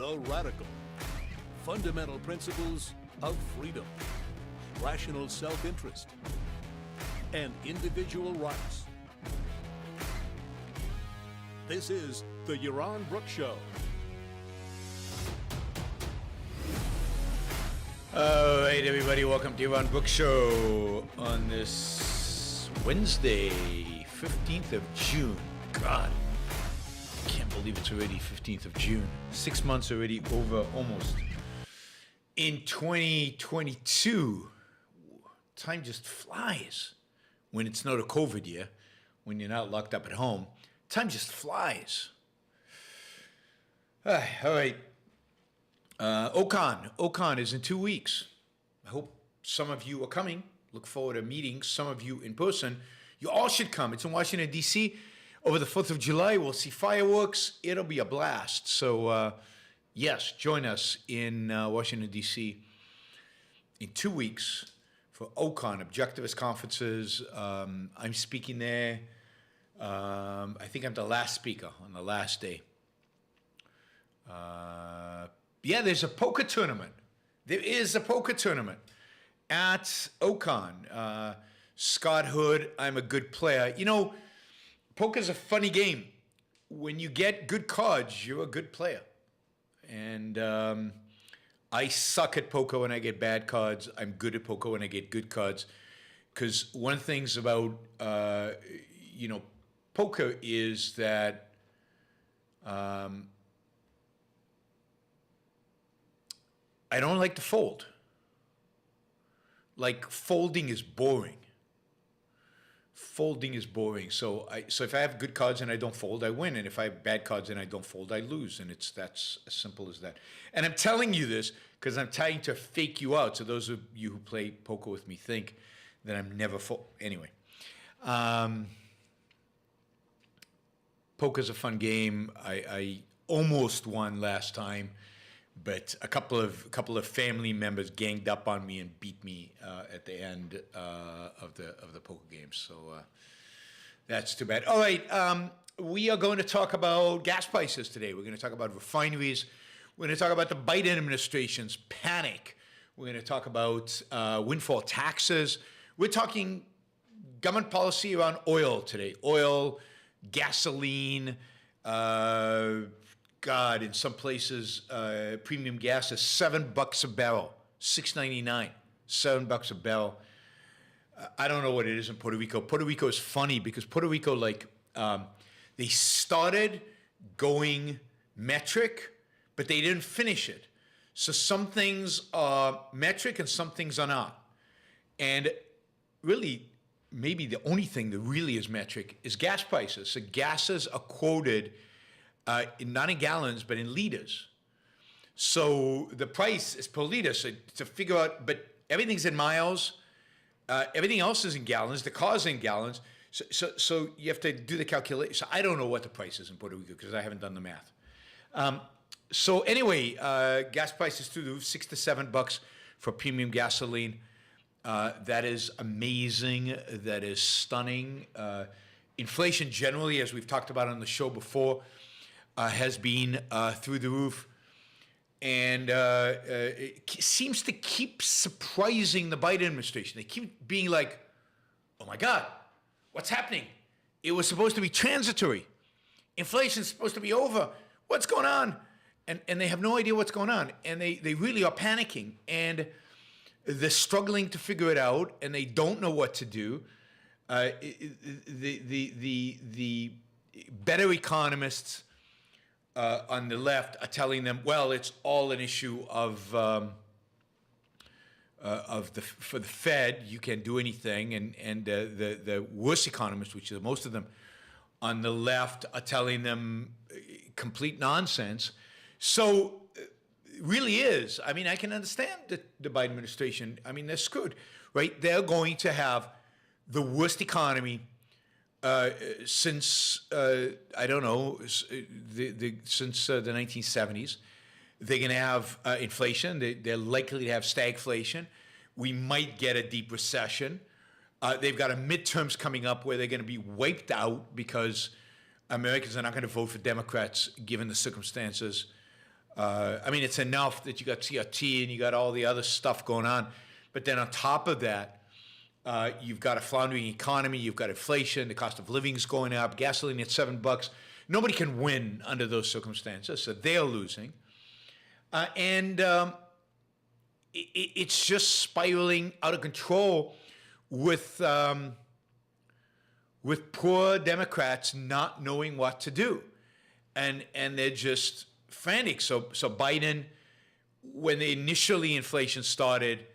The Radical. Fundamental principles of freedom, rational self-interest, and individual rights. This is the Yaron Brook Show. All right, everybody, welcome to Yaron Brook Show on this Wednesday, 15th of June. God, I can't believe it's already 15th of June. 6 months already over, almost. In 2022, time just flies when it's not a COVID year, when you're not locked up at home. Time just flies. All right. Ocon is in 2 weeks. I hope some of you are coming. Look forward to meeting some of you in person. You all should come. It's in Washington, D.C. Over the 4th of July, we'll see fireworks. It'll be a blast. So, yes, join us in Washington, D.C. in 2 weeks for Ocon, Objectivist Conferences. I'm speaking there. I think I'm the last speaker on the last day. Yeah, there's a poker tournament. There is a poker tournament at Ocon. Scott Hood, I'm a good player. You know, poker's a funny game. When you get good cards, you're a good player. And I suck at poker when I get bad cards. I'm good at poker when I get good cards. Because one of the things about, poker is that I don't like to fold. Like, folding is boring. Folding is boring. So if I have good cards and I don't fold, I win. And if I have bad cards and I don't fold, I lose. And that's as simple as that. And I'm telling you this because I'm trying to fake you out. So those of you who play poker with me think that I'm never Anyway. Poker's a fun game. I almost won last time. But a couple of family members ganged up on me and beat me at the end of the poker game. So that's too bad. All right, we are going to talk about gas prices today. We're going to talk about refineries. We're going to talk about the Biden administration's panic. We're going to talk about windfall taxes. We're talking government policy around oil today. Oil, gasoline. God, in some places, premium gas is $7 a barrel, $6.99, $7 a barrel. I don't know what it is in Puerto Rico. Puerto Rico is funny because Puerto Rico, they started going metric, but they didn't finish it. So some things are metric and some things are not. And really, maybe the only thing that really is metric is gas prices. So gases are quoted not in gallons, but in liters. So the price is per liter. So to figure out, but everything's in miles. Everything else is in gallons. The car's in gallons. So you have to do the calculation. So I don't know what the price is in Puerto Rico because I haven't done the math. So anyway, gas prices through the roof, $6 to $7 for premium gasoline. That is amazing. That is stunning. Inflation generally, as we've talked about on the show before, has been through the roof, and it seems to keep surprising the Biden administration. They keep being like, oh my God, what's happening? It was supposed to be transitory. Inflation's supposed to be over. What's going on? And they have no idea what's going on. And they really are panicking. And they're struggling to figure it out, and they don't know what to do. The better economists on the left are telling them, well, it's all an issue for the Fed. You can't do anything, and the worst economists, which are most of them on the left, are telling them complete nonsense. So it really is. I mean, I can understand the Biden administration. I mean, they're screwed, right? They're going to have the worst economy since I don't know, since the 1970s. They're going to have inflation. They're likely to have stagflation. We might get a deep recession. They've got a midterms coming up where they're going to be wiped out because Americans are not going to vote for Democrats given the circumstances I mean, it's enough that you got CRT and you got all the other stuff going on. But then on top of that, you've got a floundering economy, you've got inflation, the cost of living is going up, gasoline at $7. Nobody can win under those circumstances, so they're losing. It's just spiraling out of control with poor Democrats not knowing what to do. And they're just frantic. So Biden, when the initially inflation started,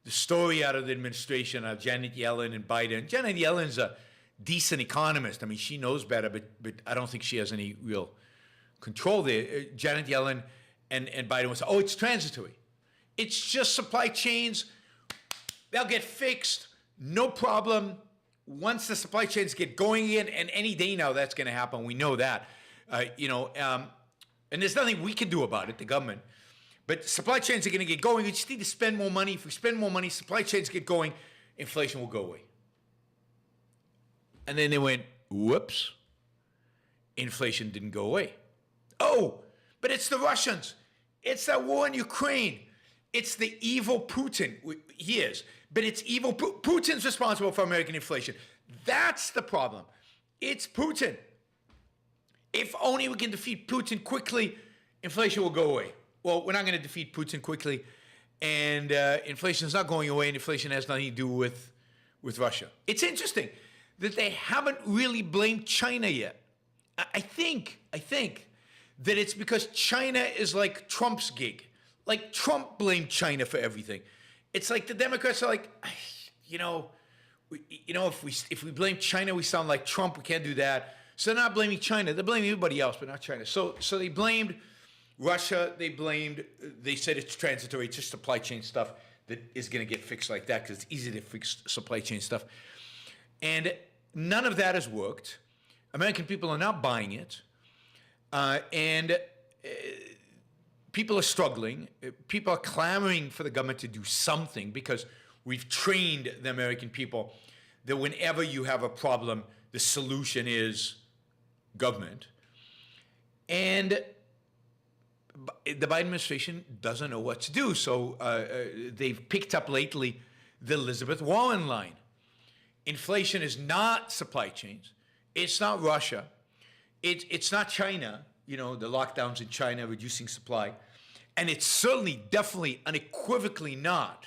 the story out of the administration of Janet Yellen and Biden. Janet Yellen's a decent economist. I mean, she knows better, but I don't think she has any real control there. Janet Yellen and Biden was, oh, it's transitory. It's just supply chains. They'll get fixed. No problem. Once the supply chains get going again, and any day now that's going to happen. We know that. And there's nothing we can do about it, the government. But supply chains are going to get going. We just need to spend more money. If we spend more money, supply chains get going, inflation will go away. And then they went, whoops, inflation didn't go away. Oh, but it's the Russians. It's that war in Ukraine. It's the evil Putin. He is. But it's evil. Putin's responsible for American inflation. That's the problem. It's Putin. If only we can defeat Putin quickly, inflation will go away. Well, we're not going to defeat Putin quickly, and inflation is not going away, and inflation has nothing to do with Russia. It's interesting that they haven't really blamed China yet. I think that it's because China is like Trump's gig. Like Trump blamed China for everything. It's like the Democrats are like, if we blame China, we sound like Trump. We can't do that. So they're not blaming China. They're blaming everybody else, but not China. So they blamed Russia. They said it's transitory. It's just supply chain stuff that is going to get fixed like that because it's easy to fix supply chain stuff. And none of that has worked. American people are not buying it. And people are struggling. People are clamoring for the government to do something because we've trained the American people that whenever you have a problem, the solution is government. And the Biden administration doesn't know what to do. So they've picked up lately the Elizabeth Warren line. Inflation is not supply chains. It's not Russia. It's not China, the lockdowns in China, reducing supply. And it's certainly, definitely, unequivocally not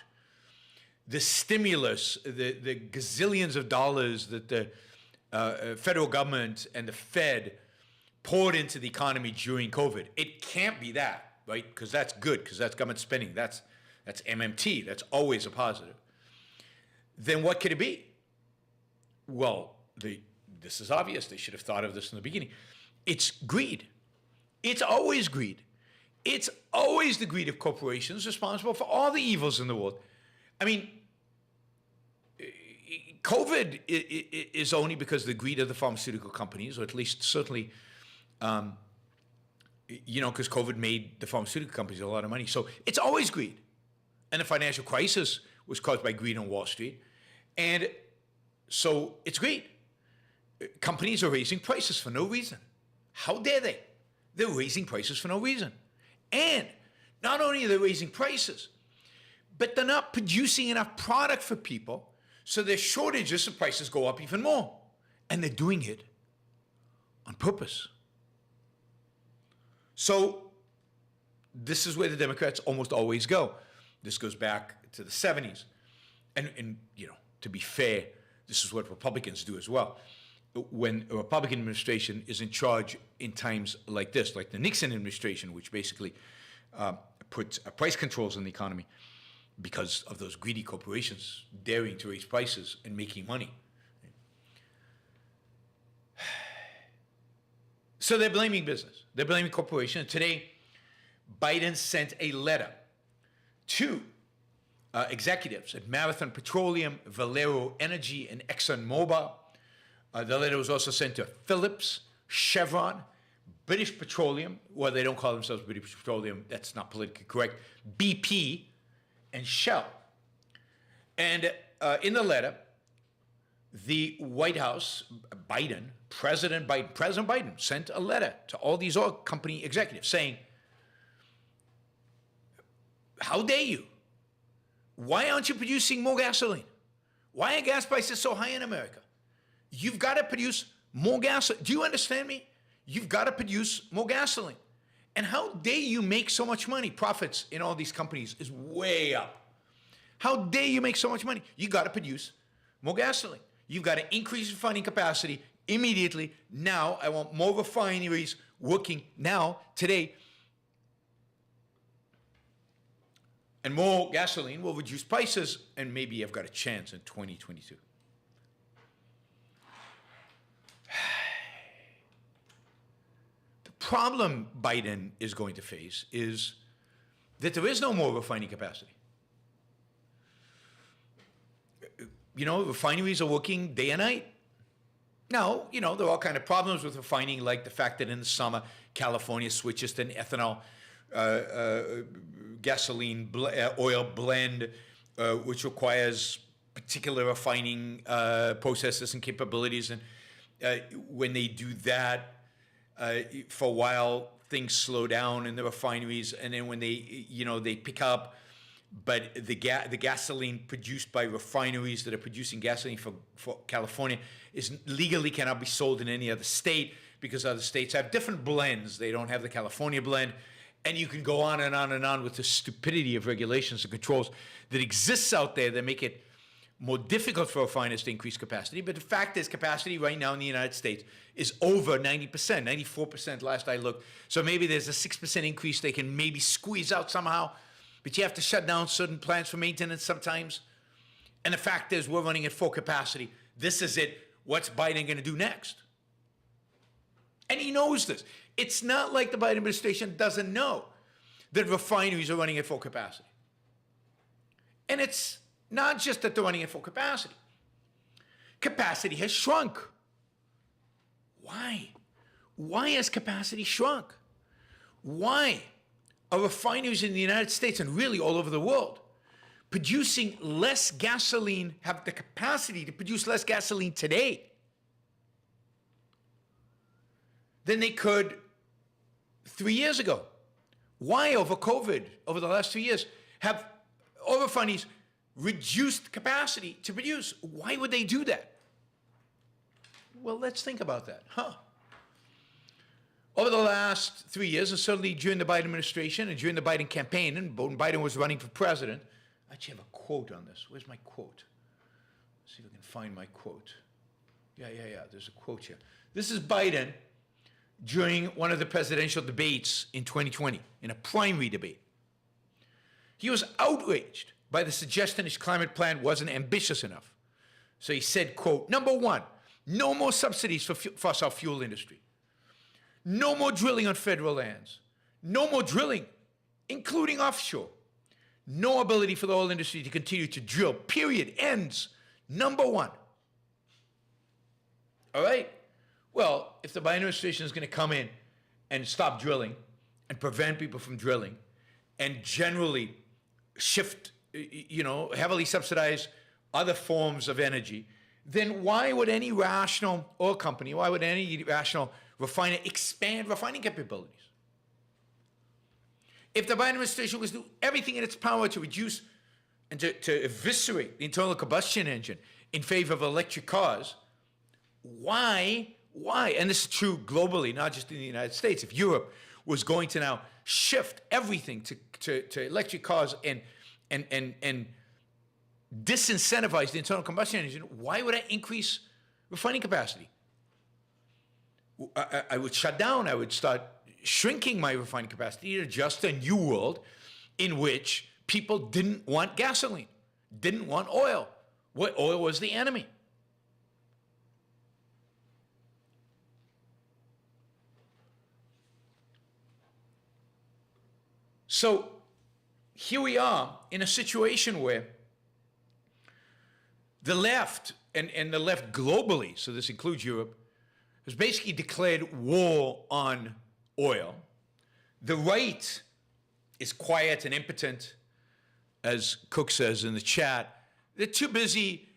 the stimulus, the gazillions of dollars that the federal government and the Fed poured into the economy during COVID. It can't be that, right? Because that's good, because that's government spending. That's MMT. That's always a positive. Then what could it be? Well, this is obvious. They should have thought of this in the beginning. It's greed. It's always greed. It's always the greed of corporations responsible for all the evils in the world. I mean, COVID is only because of the greed of the pharmaceutical companies, or at least certainly, because COVID made the pharmaceutical companies a lot of money. So it's always greed. And the financial crisis was caused by greed on Wall Street. And so it's greed. Companies are raising prices for no reason. How dare they? They're raising prices for no reason. And not only are they raising prices, but they're not producing enough product for people, so there's shortages, so prices go up even more. And they're doing it on purpose. So this is where the Democrats almost always go. This goes back to the 70s. And to be fair, this is what Republicans do as well. When a Republican administration is in charge in times like this, like the Nixon administration, which basically put price controls in the economy because of those greedy corporations daring to raise prices and making money. So they're blaming business. They're blaming corporations. Today, Biden sent a letter to executives at Marathon Petroleum, Valero Energy, and ExxonMobil. The letter was also sent to Phillips, Chevron, British Petroleum, well, they don't call themselves British Petroleum, that's not politically correct, BP, and Shell. And in the letter, the White House, President Biden sent a letter to all these oil company executives saying, How dare you? Why aren't you producing more gasoline? Why are gas prices so high in America? You've got to produce more gasoline. Do you understand me? You've got to produce more gasoline. And how dare you make so much money? Profits in all these companies is way up. How dare you make so much money? You got to produce more gasoline. You've got to increase refining capacity immediately. Now, I want more refineries working now, today. And more gasoline will reduce prices, and maybe I've got a chance in 2022. The problem Biden is going to face is that there is no more refining capacity. You know, refineries are working day and night. Now, you know, there are all kinds of problems with refining, like the fact that in the summer, California switches to an ethanol gasoline oil blend, which requires particular refining processes and capabilities. And when they do that, for a while, things slow down in the refineries. And then when they, you know, they pick up, but the gasoline produced by refineries that are producing gasoline for California is legally cannot be sold in any other state because other states have different blends. They don't have the California blend. And you can go on and on and on with the stupidity of regulations and controls that exists out there that make it more difficult for refiners to increase capacity. But the fact is, capacity right now in the United States is over 90%, 94% last I looked. So maybe there's a 6% increase they can maybe squeeze out somehow. But you have to shut down certain plants for maintenance sometimes. And the fact is, we're running at full capacity. This is it. What's Biden going to do next? And he knows this. It's not like the Biden administration doesn't know that refineries are running at full capacity. And it's not just that they're running at full capacity. Capacity has shrunk. Why? Why has capacity shrunk? Why are refineries in the United States and really all over the world producing less gasoline, have the capacity to produce less gasoline today than they could 3 years ago? Why, over COVID, over the last 2 years, have all refineries reduced capacity to produce? Why would they do that? Well, let's think about that. Over the last 3 years, and certainly during the Biden administration and during the Biden campaign, and when Biden was running for president, I actually have a quote on this. Where's my quote? Let's see if I can find my quote. Yeah. There's a quote here. This is Biden during one of the presidential debates in 2020, in a primary debate. He was outraged by the suggestion his climate plan wasn't ambitious enough. So he said, quote, "Number one, no more subsidies for fossil fuel industry. No more drilling on federal lands. No more drilling, including offshore. No ability for the oil industry to continue to drill, period, ends. Number one." All right? Well, if the Biden administration is going to come in and stop drilling and prevent people from drilling and generally shift, heavily subsidize other forms of energy, then why would any rational oil company, why would any rational refiner expand refining capabilities? If the Biden administration was to do everything in its power to reduce and to eviscerate the internal combustion engine in favor of electric cars, why? And this is true globally, not just in the United States. If Europe was going to now shift everything to electric cars and disincentivize the internal combustion engine, why would I increase refining capacity? I would shut down. I would start shrinking my refining capacity to just a new world in which people didn't want gasoline, didn't want oil. What oil was the enemy. So here we are in a situation where the left, and the left globally, so this includes Europe, has basically declared war on oil. The right is quiet and impotent, as Cook says in the chat. They're too busy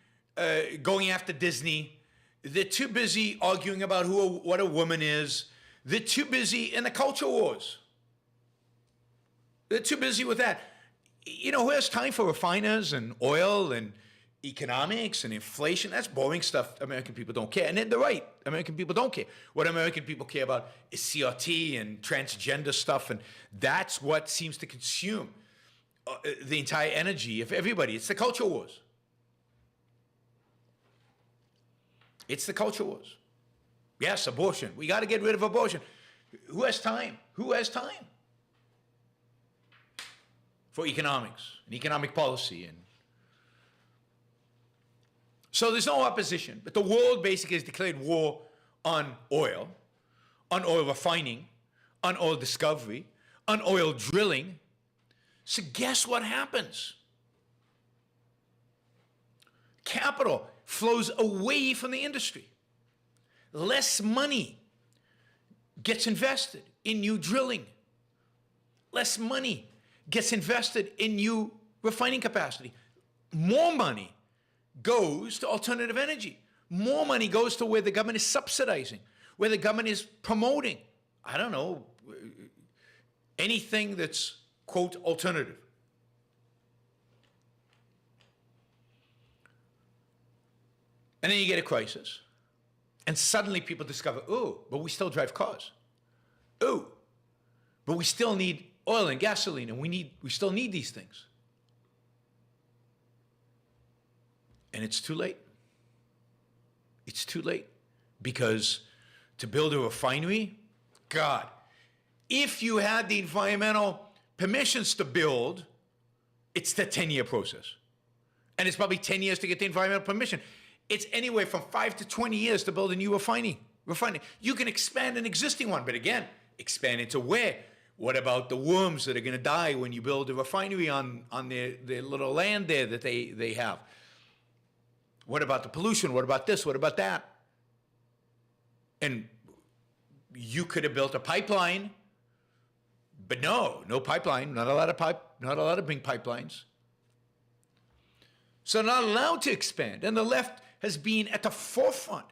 going after Disney. They're too busy arguing about what a woman is. They're too busy in the culture wars. They're too busy with that. You know, who has time for refiners and oil and economics and inflation? That's boring stuff. American people don't care. And they're right. American people don't care. What American people care about is CRT and transgender stuff. And that's what seems to consume the entire energy of everybody. It's the culture wars. It's the culture wars. Yes, abortion. We got to get rid of abortion. Who has time? Who has time for economics and economic policy? And so there's no opposition, but the world basically has declared war on oil refining, on oil discovery, on oil drilling. So guess what happens? Capital flows away from the industry. Less money gets invested in new drilling. Less money gets invested in new refining capacity. More money goes to alternative energy. More money goes to where the government is subsidizing, where the government is promoting, I don't know, anything that's, quote, alternative. And then you get a crisis. And suddenly people discover, oh, but we still drive cars. Oh, but we still need oil and gasoline, and we still need these things. And it's too late. It's too late. Because to build a refinery, God, if you had the environmental permissions to build, it's the 10-year process. And it's probably 10 years to get the environmental permission. It's anywhere from 5 to 20 years to build a new refinery. You can expand an existing one, but again, expand it to where? What about the worms that are going to die when you build a refinery on their little land there that they have? What about the pollution? What about this? What about that? And you could have built a pipeline, but no pipeline, not a lot of big pipelines. So not allowed to expand. And the left has been at the forefront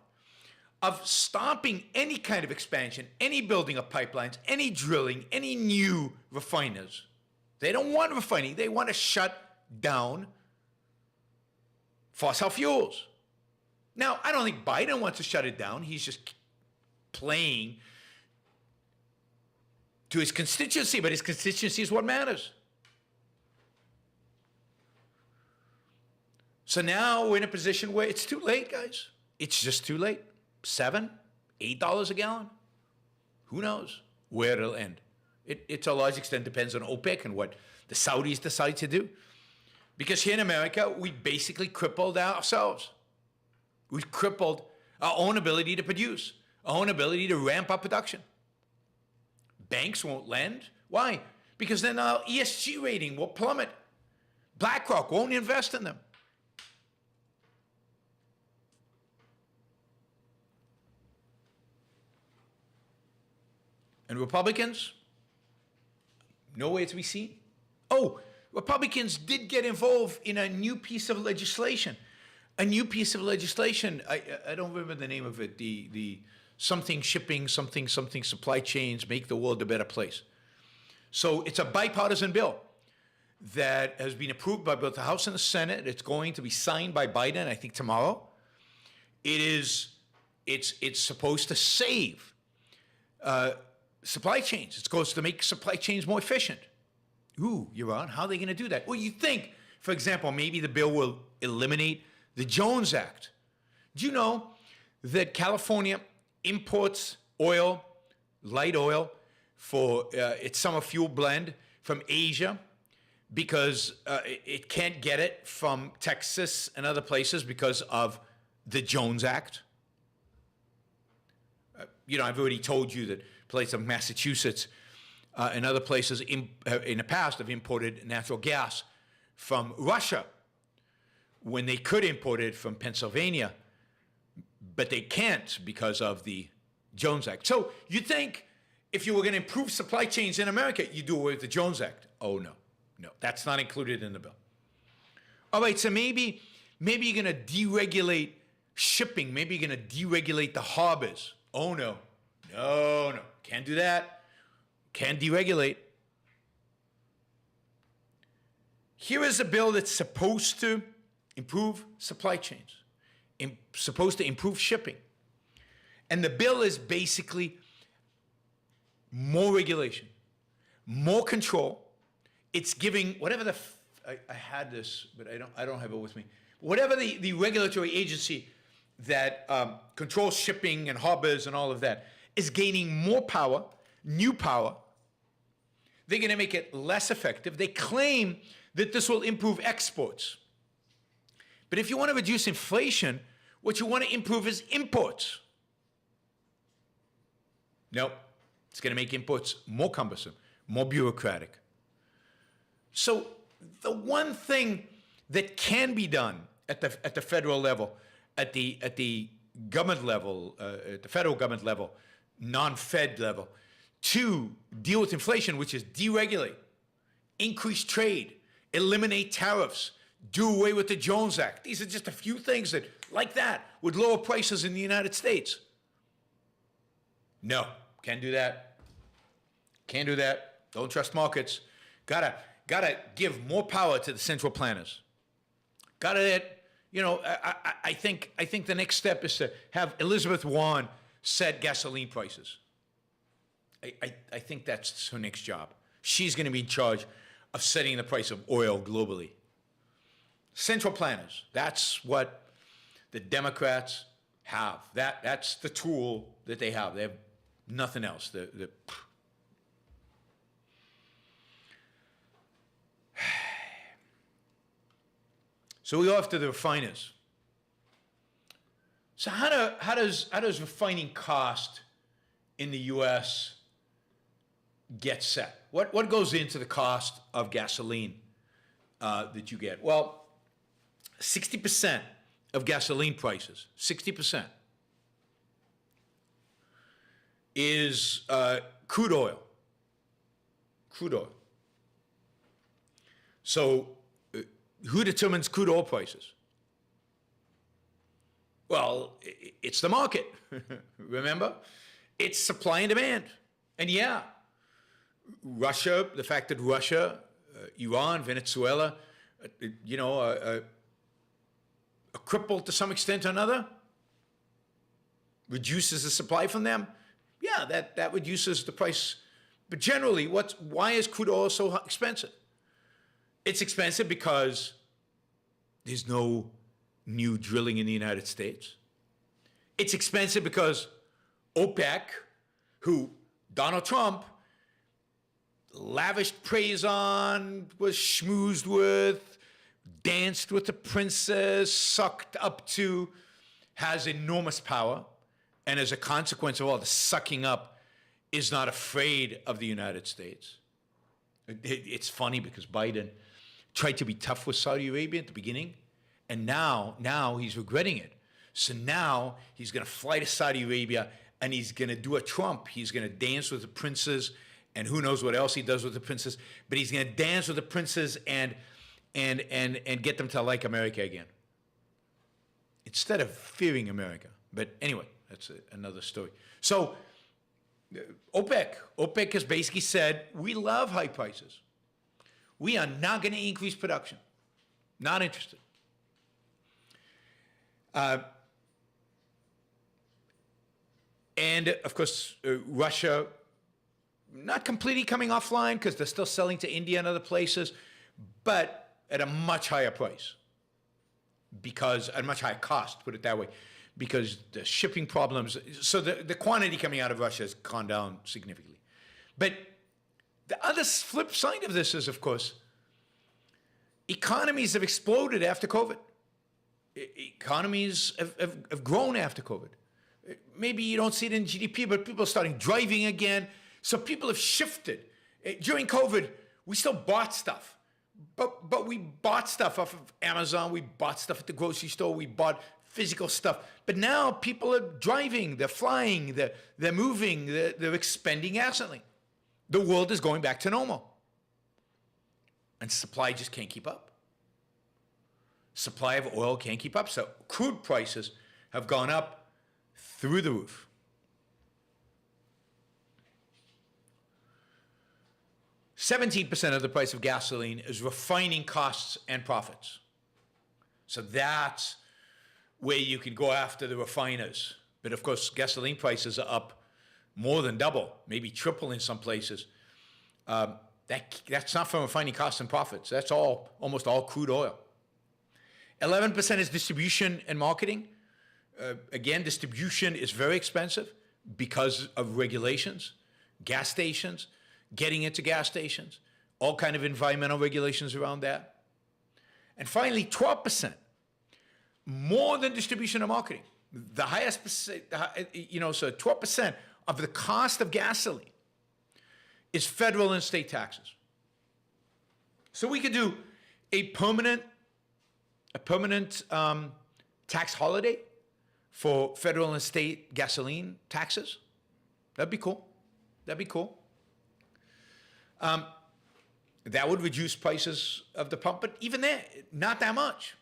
of stopping any kind of expansion, any building of pipelines, any drilling, any new refiners. They don't want refining. They want to shut down fossil fuels. Now, I don't think Biden wants to shut it down. He's just playing to his constituency, but his constituency is what matters. So now we're in a position where it's too late, guys. It's just too late. $7, $8 a gallon. Who knows where it'll end? It to a large extent depends on OPEC and what the Saudis decide to do. Because here in America, we basically crippled ourselves. We've crippled our own ability to produce, our own ability to ramp up production. Banks won't lend. Why? Because then our ESG rating will plummet. BlackRock won't invest in them. And Republicans, nowhere to be seen. Oh, Republicans did get involved in a new piece of legislation. A new piece of legislation, I don't remember the name of it, the something shipping, something supply chains, make the world a better place. So it's a bipartisan bill that has been approved by both the House and the Senate. It's going to be signed by Biden, I think, tomorrow. It's supposed to save supply chains. It's supposed to make supply chains more efficient. Ooh, Yaron, how are they going to do that? Well, you think, for example, maybe the bill will eliminate the Jones Act. Do you know that California imports oil, light oil, for its summer fuel blend from Asia because it can't get it from Texas and other places because of the Jones Act? I've already told you that places of Massachusetts and other places in the past have imported natural gas from Russia when they could import it from Pennsylvania, but they can't because of the Jones Act. So you think if you were going to improve supply chains in America, you do away with the Jones Act. Oh, no, that's not included in the bill. All right, so maybe you're going to deregulate shipping. Maybe you're going to deregulate the harbors. Oh, no, can't do that. Can't deregulate. Here is a bill that's supposed to improve supply chains, supposed to improve shipping. And the bill is basically more regulation, more control. It's giving whatever I had this, but I don't have it with me. Whatever the regulatory agency that controls shipping and harbors and all of that is gaining more power, new power. They're going to make it less effective. They claim that this will improve exports. But if you want to reduce inflation, what you want to improve is imports. Nope. It's going to make imports more cumbersome, more bureaucratic. So the one thing that can be done at the federal level, at the government level, at the federal government level, non-Fed level, to deal with inflation, which is deregulate, increase trade, eliminate tariffs, do away with the Jones Act. These are just a few things that, like that, would lower prices in the United States. No, can't do that. Can't do that. Don't trust markets. Gotta give more power to the central planners. I think the next step is to have Elizabeth Warren set gasoline prices. I think that's her next job. She's going to be in charge of setting the price of oil globally. Central planners, that's what the Democrats have. That's the tool that they have. They have nothing else. So we go after the refiners. So how does refining cost in the U.S. get set? What goes into the cost of gasoline that you get? Well, 60% of gasoline prices, 60%, is crude oil. Crude oil. So who determines crude oil prices? Well, it's the market. Remember? It's supply and demand. And yeah, Russia, the fact that Russia, Iran, Venezuela, a cripple to some extent or another, reduces the supply from them. Yeah, that reduces the price. But generally, why is crude oil so expensive? It's expensive because there's no new drilling in the United States. It's expensive because OPEC, who Donald Trump lavished praise on, was schmoozed with, danced with the princess, sucked up to, has enormous power, and as a consequence of all the sucking up, is not afraid of the United States. It's funny because Biden tried to be tough with Saudi Arabia at the beginning, and now he's regretting it. So now he's going to fly to Saudi Arabia, and he's going to do a Trump. He's going to dance with the princes, and who knows what else he does with the princes, but he's going to dance with the princes and get them to like America again, instead of fearing America. But anyway, that's another story. So OPEC has basically said, we love high prices. We are not going to increase production. Not interested. And of course, Russia, not completely coming offline because they're still selling to India and other places, but at a much higher price, because at a much higher cost, put it that way, because the shipping problems. So the quantity coming out of Russia has gone down significantly. But the other flip side of this is, of course, economies have exploded after COVID. Economies have grown after COVID. Maybe you don't see it in GDP, but people are starting driving again. So people have shifted. During COVID, we still bought stuff. But we bought stuff off of Amazon. We bought stuff at the grocery store. We bought physical stuff. But now people are driving. They're flying. They're moving. They're expending assetly. The world is going back to normal. And supply just can't keep up. Supply of oil can't keep up. So crude prices have gone up through the roof. 17% of the price of gasoline is refining costs and profits. So that's where you can go after the refiners. But of course, gasoline prices are up more than double, maybe triple in some places. That's not from refining costs and profits. That's almost all crude oil. 11% is distribution and marketing. Again, distribution is very expensive because of regulations, gas stations, getting into gas stations, all kind of environmental regulations around that. And finally, 12%, more than distribution and marketing. The highest percent, so 12% of the cost of gasoline is federal and state taxes. So we could do a permanent tax holiday for federal and state gasoline taxes. That'd be cool. That'd be cool. That would reduce prices of the pump, but even there, not that much.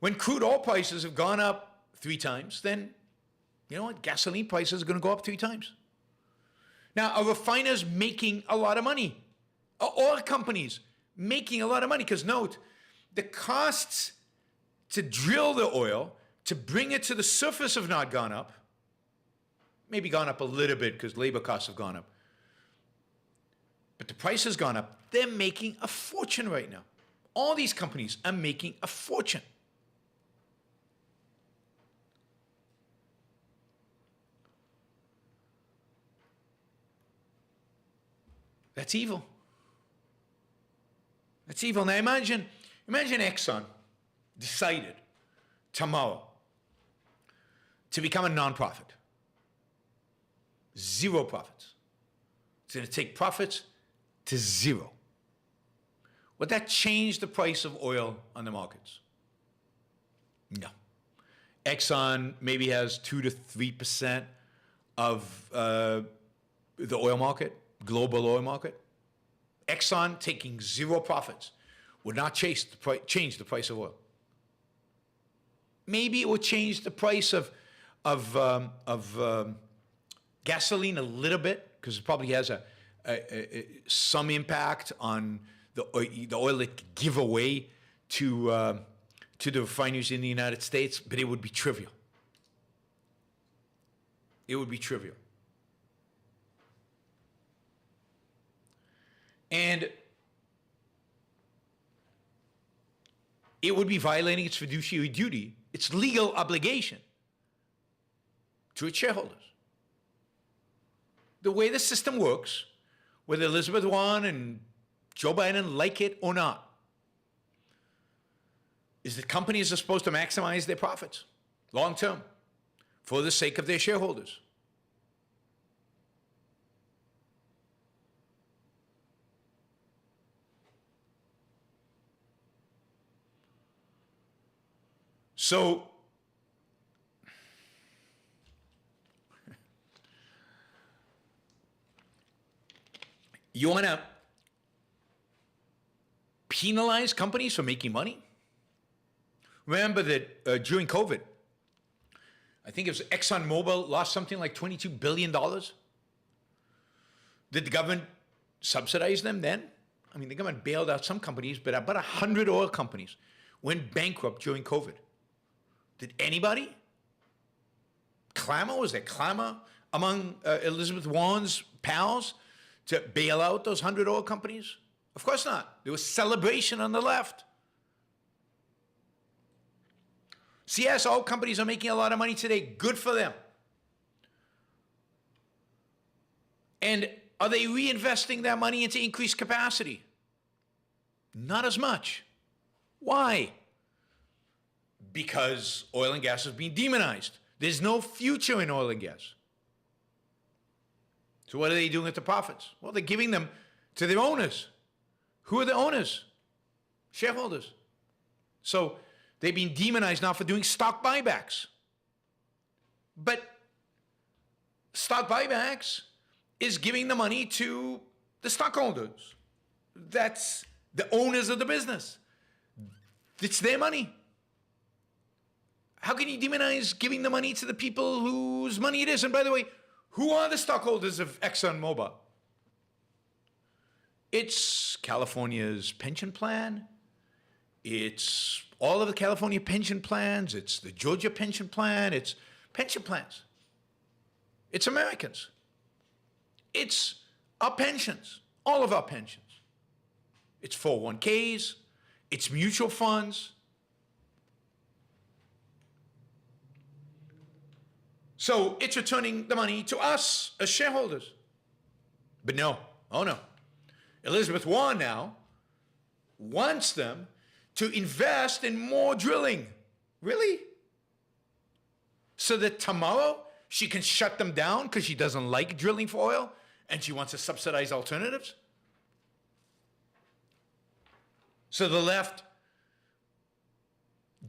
When crude oil prices have gone up 3 times, then you know what? Gasoline prices are going to go up 3 times. Now, are refiners making a lot of money? Are oil companies making a lot of money? Because note, the costs to drill the oil, to bring it to the surface have not gone up. Maybe gone up a little bit because labor costs have gone up. But the price has gone up. They're making a fortune right now. All these companies are making a fortune. That's evil. That's evil. Now imagine Exxon decided tomorrow to become a nonprofit. 0 profits. It's going to take profits to 0. Would that change the price of oil on the markets? No. Exxon maybe has 2 to 3% of the oil market, global oil market. Exxon taking 0 profits would not change the price of oil. Maybe it would change the price of gasoline a little bit, because it probably has some impact on the oil it give away to the refineries in the United States, but it would be trivial. It would be trivial. And it would be violating its fiduciary duty, its legal obligation to its shareholders. The way the system works, whether Elizabeth Warren and Joe Biden like it or not, is that companies are supposed to maximize their profits long term for the sake of their shareholders. So, you want to penalize companies for making money? Remember that during COVID, I think it was ExxonMobil lost something like $22 billion. Did the government subsidize them then? I mean, the government bailed out some companies, but about 100 oil companies went bankrupt during COVID. Did anybody clamor? Was there clamor among Elizabeth Warren's pals to bail out those 100 oil companies? Of course not. There was celebration on the left. Yes, all companies are making a lot of money today. Good for them. And are they reinvesting that money into increased capacity? Not as much. Why? Because oil and gas is being demonized. There's no future in oil and gas. So what are they doing with the profits? Well, they're giving them to their owners. Who are the owners? Shareholders. So they've been demonized now for doing stock buybacks. But stock buybacks is giving the money to the stockholders. That's the owners of the business. It's their money. How can you demonize giving the money to the people whose money it is? And by the way, who are the stockholders of ExxonMobil? It's California's pension plan. It's all of the California pension plans. It's the Georgia pension plan. It's pension plans. It's Americans. It's our pensions, all of our pensions. It's 401ks. It's mutual funds. So it's returning the money to us as shareholders. But no, oh no. Elizabeth Warren now wants them to invest in more drilling. Really? So that tomorrow she can shut them down because she doesn't like drilling for oil and she wants to subsidize alternatives? So the left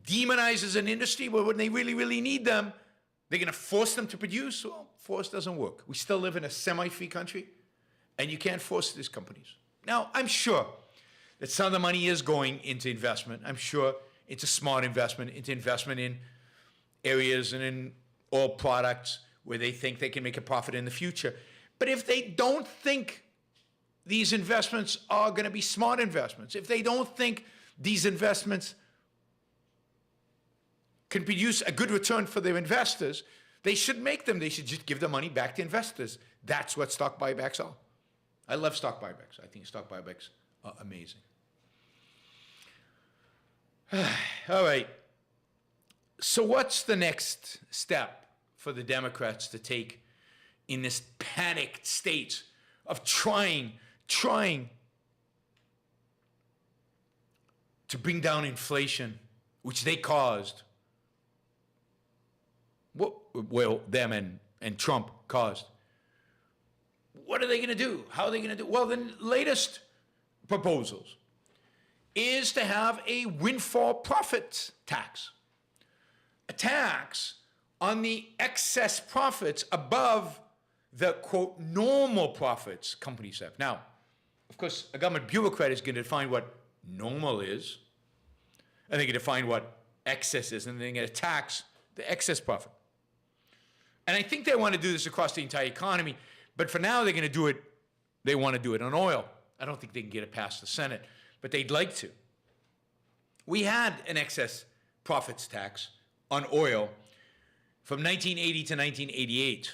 demonizes an industry where when they really, really need them, they're going to force them to produce? Well, force doesn't work. We still live in a semi-free country, and you can't force these companies. Now, I'm sure that some of the money is going into investment. I'm sure it's a smart investment, into investment in areas and in oil products where they think they can make a profit in the future. But if they don't think these investments are going to be smart investments, if they don't think these investments can produce a good return for their investors, they should make them. They should just give the money back to investors. That's what stock buybacks are. I love stock buybacks. I think stock buybacks are amazing. All right. So what's the next step for the Democrats to take in this panicked state of trying to bring down inflation, which they caused? Well, them and Trump caused. What are they going to do? How are they going to do? Well, the latest proposals is to have a windfall profit tax, a tax on the excess profits above the, quote, normal profits companies have. Now, of course, a government bureaucrat is going to define what normal is, and they're going to define what excess is, and they're going to tax the excess profit. And I think they want to do this across the entire economy, but for now they're going to do it, they want to do it on oil. I don't think they can get it past the Senate, but they'd like to. We had an excess profits tax on oil from 1980 to 1988.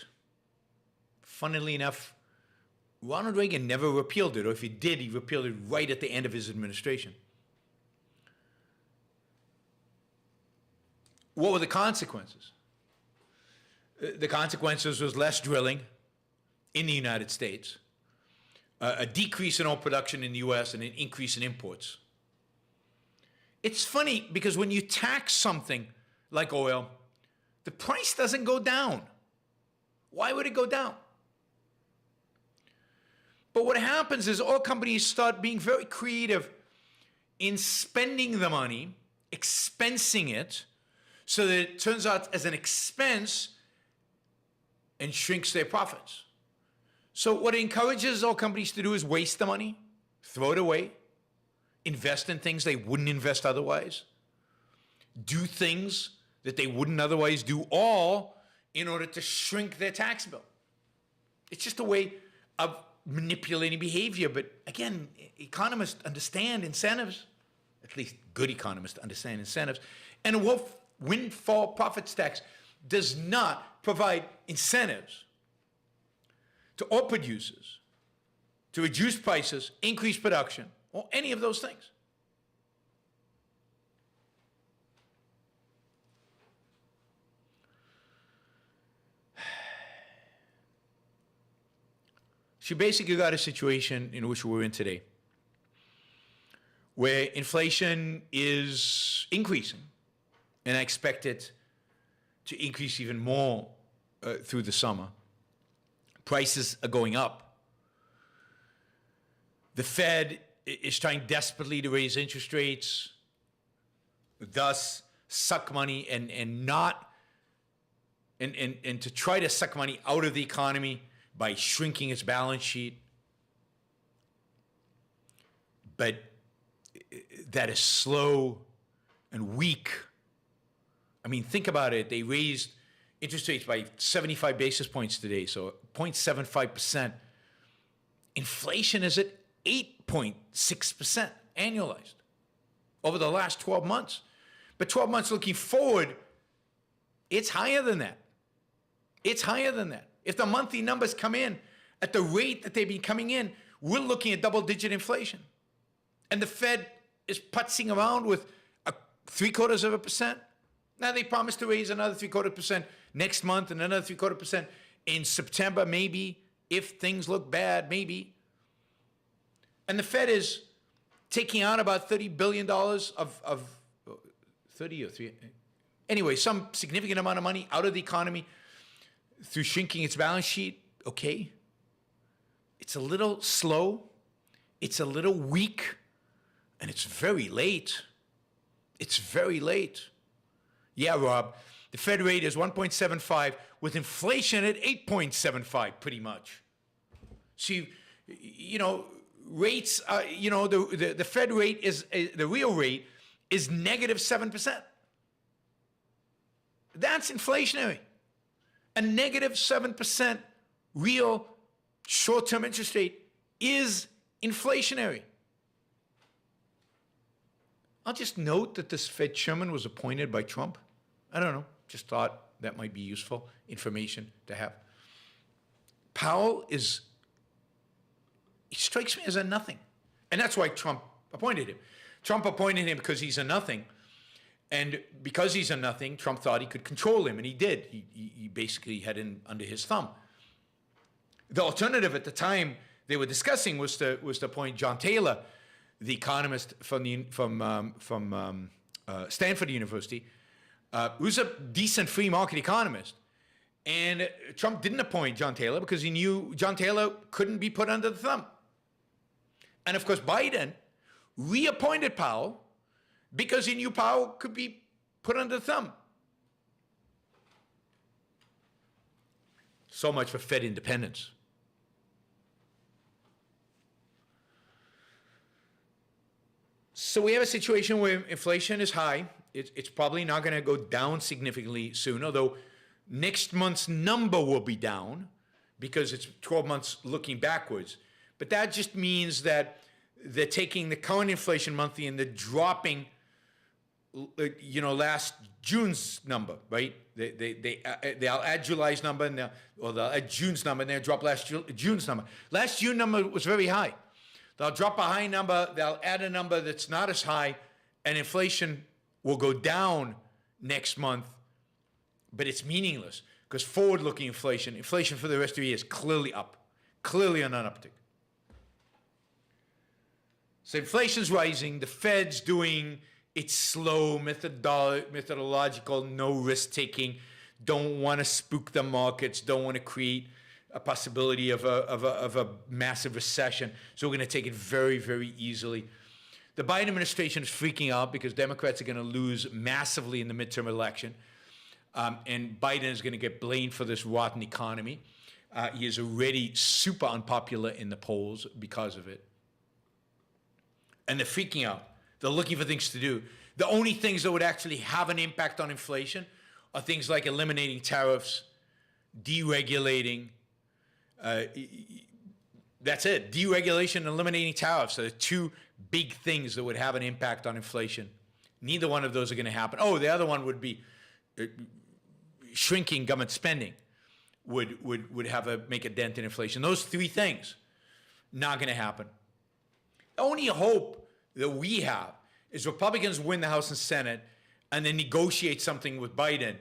Funnily enough, Ronald Reagan never repealed it, or if he did, he repealed it right at the end of his administration. What were the consequences? The consequences was less drilling in the United States, a decrease in oil production in the U.S., and an increase in imports. It's funny because when you tax something like oil, the price doesn't go down. Why would it go down? But what happens is oil companies start being very creative in spending the money, expensing it, so that it turns out as an expense and shrinks their profits. So what it encourages oil companies to do is waste the money, throw it away, invest in things they wouldn't invest otherwise, do things that they wouldn't otherwise do, all in order to shrink their tax bill. It's just a way of manipulating behavior. But again, economists understand incentives, at least good economists understand incentives, and a windfall profits tax does not provide incentives to oil producers to reduce prices, increase production, or any of those things. So you basically got a situation in which we're in today, where inflation is increasing, and I expect it to increase even more through the summer. Prices are going up. The Fed is trying desperately to raise interest rates, thus suck money and to try to suck money out of the economy by shrinking its balance sheet. But that is slow and weak. I mean, think about it. They raised interest rates by 75 basis points today, so 0.75%. Inflation is at 8.6% annualized over the last 12 months. But 12 months looking forward, it's higher than that. It's higher than that. If the monthly numbers come in at the rate that they've been coming in, we're looking at double-digit inflation. And the Fed is putzing around with a 0.75%. Now they promised to raise another 0.75% next month and another 0.75% in September, maybe, if things look bad, maybe. And the Fed is taking out about $30 billion of 30 or 3, anyway, some significant amount of money out of the economy through shrinking its balance sheet. Okay. It's a little slow. It's a little weak. And it's very late. It's very late. Yeah, Rob, the Fed rate is 1.75 with inflation at 8.75 pretty much. See, you know, rates, the Fed rate is, the real rate is negative 7%. That's inflationary. A negative 7% real short-term interest rate is inflationary. I'll just note that this Fed chairman was appointed by Trump. I don't know, just thought that might be useful information to have. Powell he strikes me as a nothing. And that's why Trump appointed him. Trump appointed him because he's a nothing. And because he's a nothing, Trump thought he could control him, and he did. He basically had him under his thumb. The alternative at the time they were discussing was to appoint John Taylor, the economist from Stanford University, who's a decent free market economist. And Trump didn't appoint John Taylor because he knew John Taylor couldn't be put under the thumb. And of course, Biden reappointed Powell because he knew Powell could be put under the thumb. So much for Fed independence. So we have a situation where inflation is high. It's probably not going to go down significantly soon, although next month's number will be down because it's 12 months looking backwards. But that just means that they're taking the current inflation monthly and they're dropping, last June's number, right? They'll add July's number and they'll add June's number and they'll drop June's number. Last June number was very high. They'll drop a high number, they'll add a number that's not as high, and inflation will go down next month, but it's meaningless because forward-looking inflation for the rest of the year is clearly up, clearly on an uptick. So inflation's rising, the Fed's doing its slow, methodological, no risk-taking, don't want to spook the markets, don't want to create a possibility of a massive recession. So we're going to take it very, very easily. The Biden administration is freaking out because Democrats are going to lose massively in the midterm election. And Biden is going to get blamed for this rotten economy. He is already super unpopular in the polls because of it. And they're freaking out. They're looking for things to do. The only things that would actually have an impact on inflation are things like eliminating tariffs, deregulating. That's it. Deregulation and eliminating tariffs are the two big things that would have an impact on inflation. Neither one of those are going to happen. Oh, the other one would be shrinking government spending would make a dent in inflation. Those three things, not going to happen. The only hope that we have is Republicans win the House and Senate and then negotiate something with Biden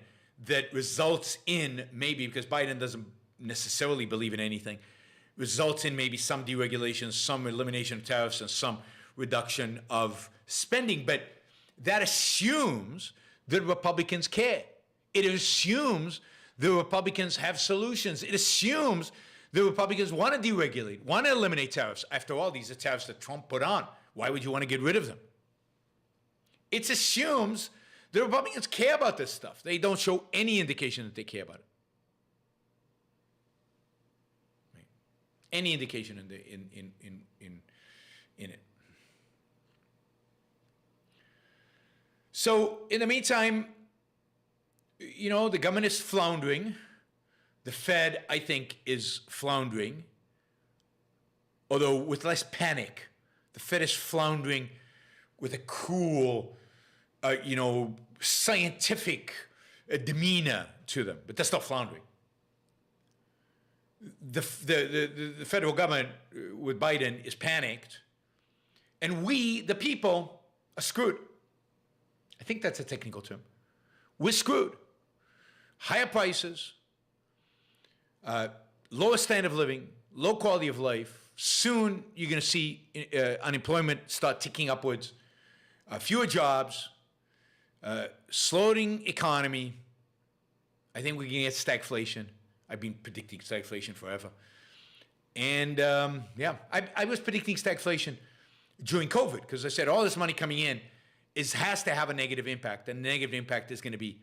that results in maybe, because Biden doesn't necessarily believe in anything, results in maybe some deregulation, some elimination of tariffs, and some reduction of spending. But that assumes that Republicans care. It assumes the Republicans have solutions. It assumes the Republicans want to deregulate, want to eliminate tariffs. After all, these are tariffs that Trump put on. Why would you want to get rid of them? It assumes the Republicans care about this stuff. They don't show any indication that they care about it. Any indication in it. So in the meantime, the government is floundering. The Fed, I think, is floundering. although with less panic. The Fed is floundering with a cool, scientific demeanor to them, but they're still floundering. The federal government with Biden is panicked, and we, the people, are screwed. I think that's a technical term. We're screwed. Higher prices, lower standard of living, low quality of life. Soon you're going to see unemployment start ticking upwards, fewer jobs, slowing economy. I think we're going to get stagflation. I've been predicting stagflation forever. And I was predicting stagflation during COVID because I said all this money coming in has to have a negative impact, and the negative impact is going to be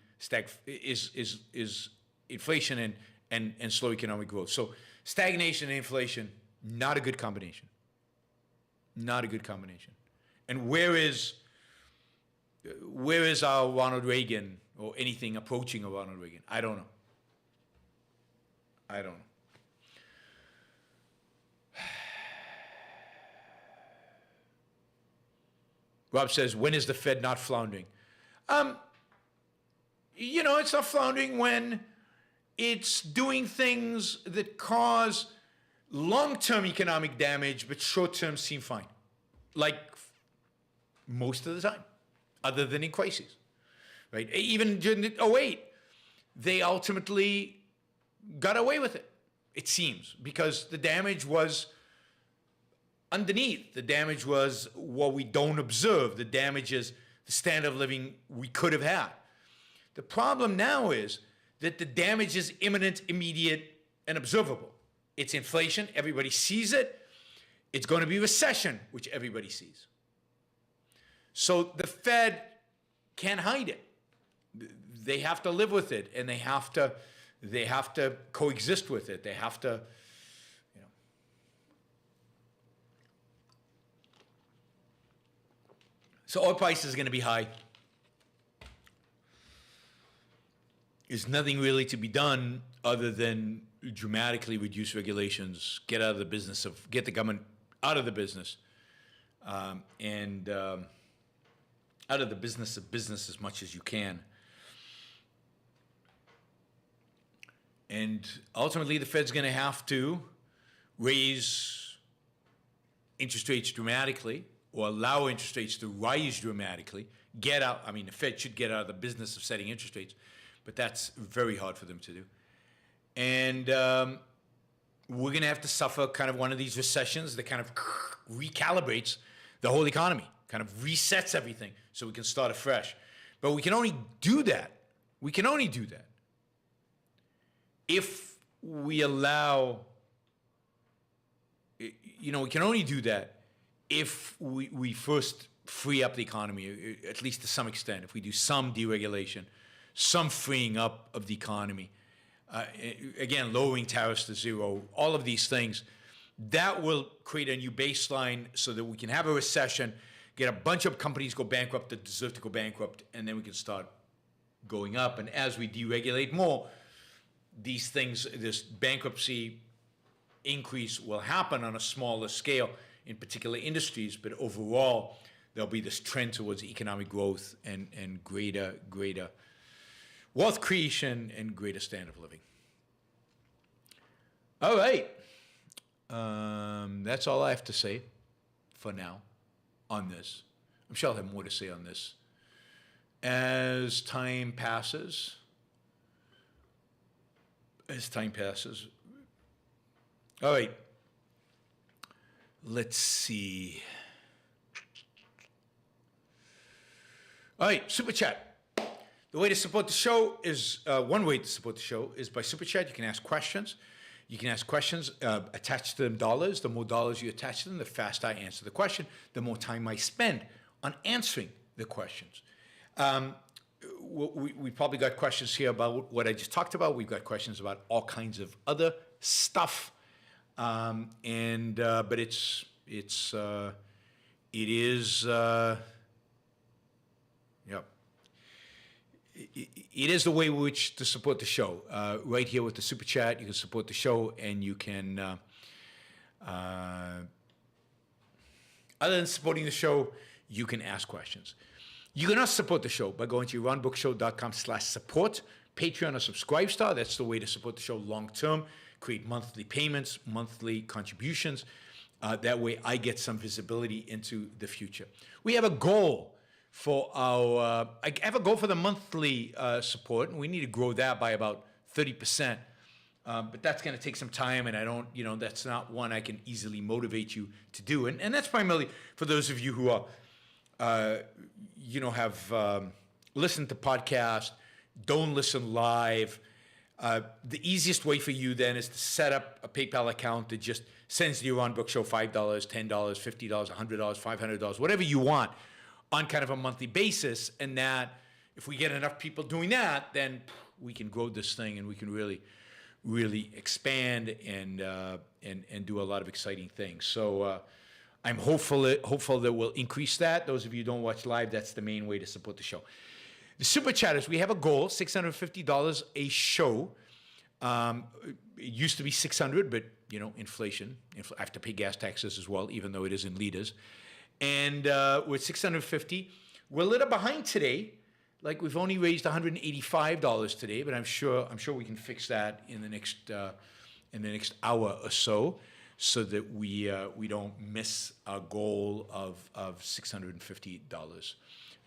inflation and slow economic growth. So stagnation and inflation, not a good combination. Not a good combination. And where is our Ronald Reagan or anything approaching a Ronald Reagan? I don't know. Rob says, when is the Fed not floundering? It's not floundering when it's doing things that cause long-term economic damage, but short-term seem fine. Like most of the time, other than in crises, right? Even during the 2008, they ultimately got away with it, it seems, because the damage was underneath. The damage was what we don't observe. The damage is the standard of living we could have had. The problem now is that the damage is imminent, immediate, and observable. It's inflation, everybody sees it. It's going to be recession, which everybody sees. So the Fed can't hide it. They have to live with it, and they have to coexist with it. They have to, So oil price is going to be high. There's nothing really to be done other than dramatically reduce regulations, get the government out of the business, and out of the business of business as much as you can. And ultimately, the Fed's going to have to raise interest rates dramatically, or allow interest rates to rise dramatically. The Fed should get out of the business of setting interest rates, but that's very hard for them to do. And we're going to have to suffer kind of one of these recessions that kind of recalibrates the whole economy, kind of resets everything so we can start afresh. But we can only do that. We can only do that if we allow, we can only do that if we first free up the economy, at least to some extent, if we do some deregulation, some freeing up of the economy, again, lowering tariffs to zero, all of these things, that will create a new baseline so that we can have a recession, get a bunch of companies go bankrupt that deserve to go bankrupt, and then we can start going up. And as we deregulate more, these things, this bankruptcy increase will happen on a smaller scale in particular industries, but overall, there'll be this trend towards economic growth and greater wealth creation and greater standard of living. All right. That's all I have to say for now on this. I'm sure I'll have more to say on this as time passes. All right. Let's see. All right, Super Chat. The way to support the show is, one way to support the show is by Super Chat. You can ask questions. Attach to them dollars. The more dollars you attach to them, the faster I answer the question, the more time I spend on answering the questions. We probably got questions here about what I just talked about. We've got questions about all kinds of other stuff. But it is the way in which to support the show. Right here with the Super Chat, you can support the show, and you can Other than supporting the show, you can ask questions. You can also support the show by going to YaronBrookShow.com/support, Patreon or Subscribestar. That's the way to support the show long term. Create monthly payments, monthly contributions. That way I get some visibility into the future. We have a goal for I have a goal for the monthly support, and we need to grow that by about 30%. But that's going to take some time, and I don't, that's not one I can easily motivate you to do. And that's primarily for those of you who are, have listened to podcasts, don't listen live. The easiest way for you then is to set up a PayPal account that just sends the Yaron Brook Show $5, $10, $50, $100, $500, whatever you want on kind of a monthly basis. And that if we get enough people doing that, then we can grow this thing and we can really expand and do a lot of exciting things. So I'm hopeful that we'll increase that. Those of you who don't watch live, that's the main way to support the show. The Super Chatters, we have a goal, $650 a show. It used to be $600, but inflation. I have to pay gas taxes as well, even though it is in liters. And with $650, we're a little behind today. Like we've only raised $185 today, but I'm sure we can fix that in the next hour or so that we don't miss our goal of $650.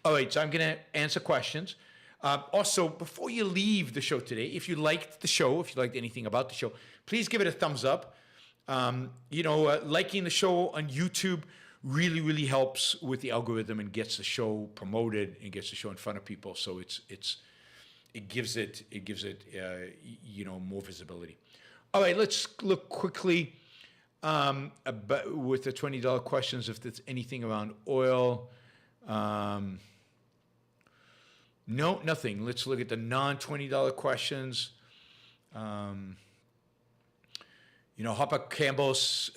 All right, so I'm going to answer questions. Also, before you leave the show today, if you liked the show, if you liked anything about the show, please give it a thumbs up. Liking the show on YouTube really helps with the algorithm and gets the show promoted and gets the show in front of people. So it gives it more visibility. All right, let's look quickly with the $20 questions if there's anything around oil. No, nothing. Let's look at the non-$20 questions. Hopper Campbell's.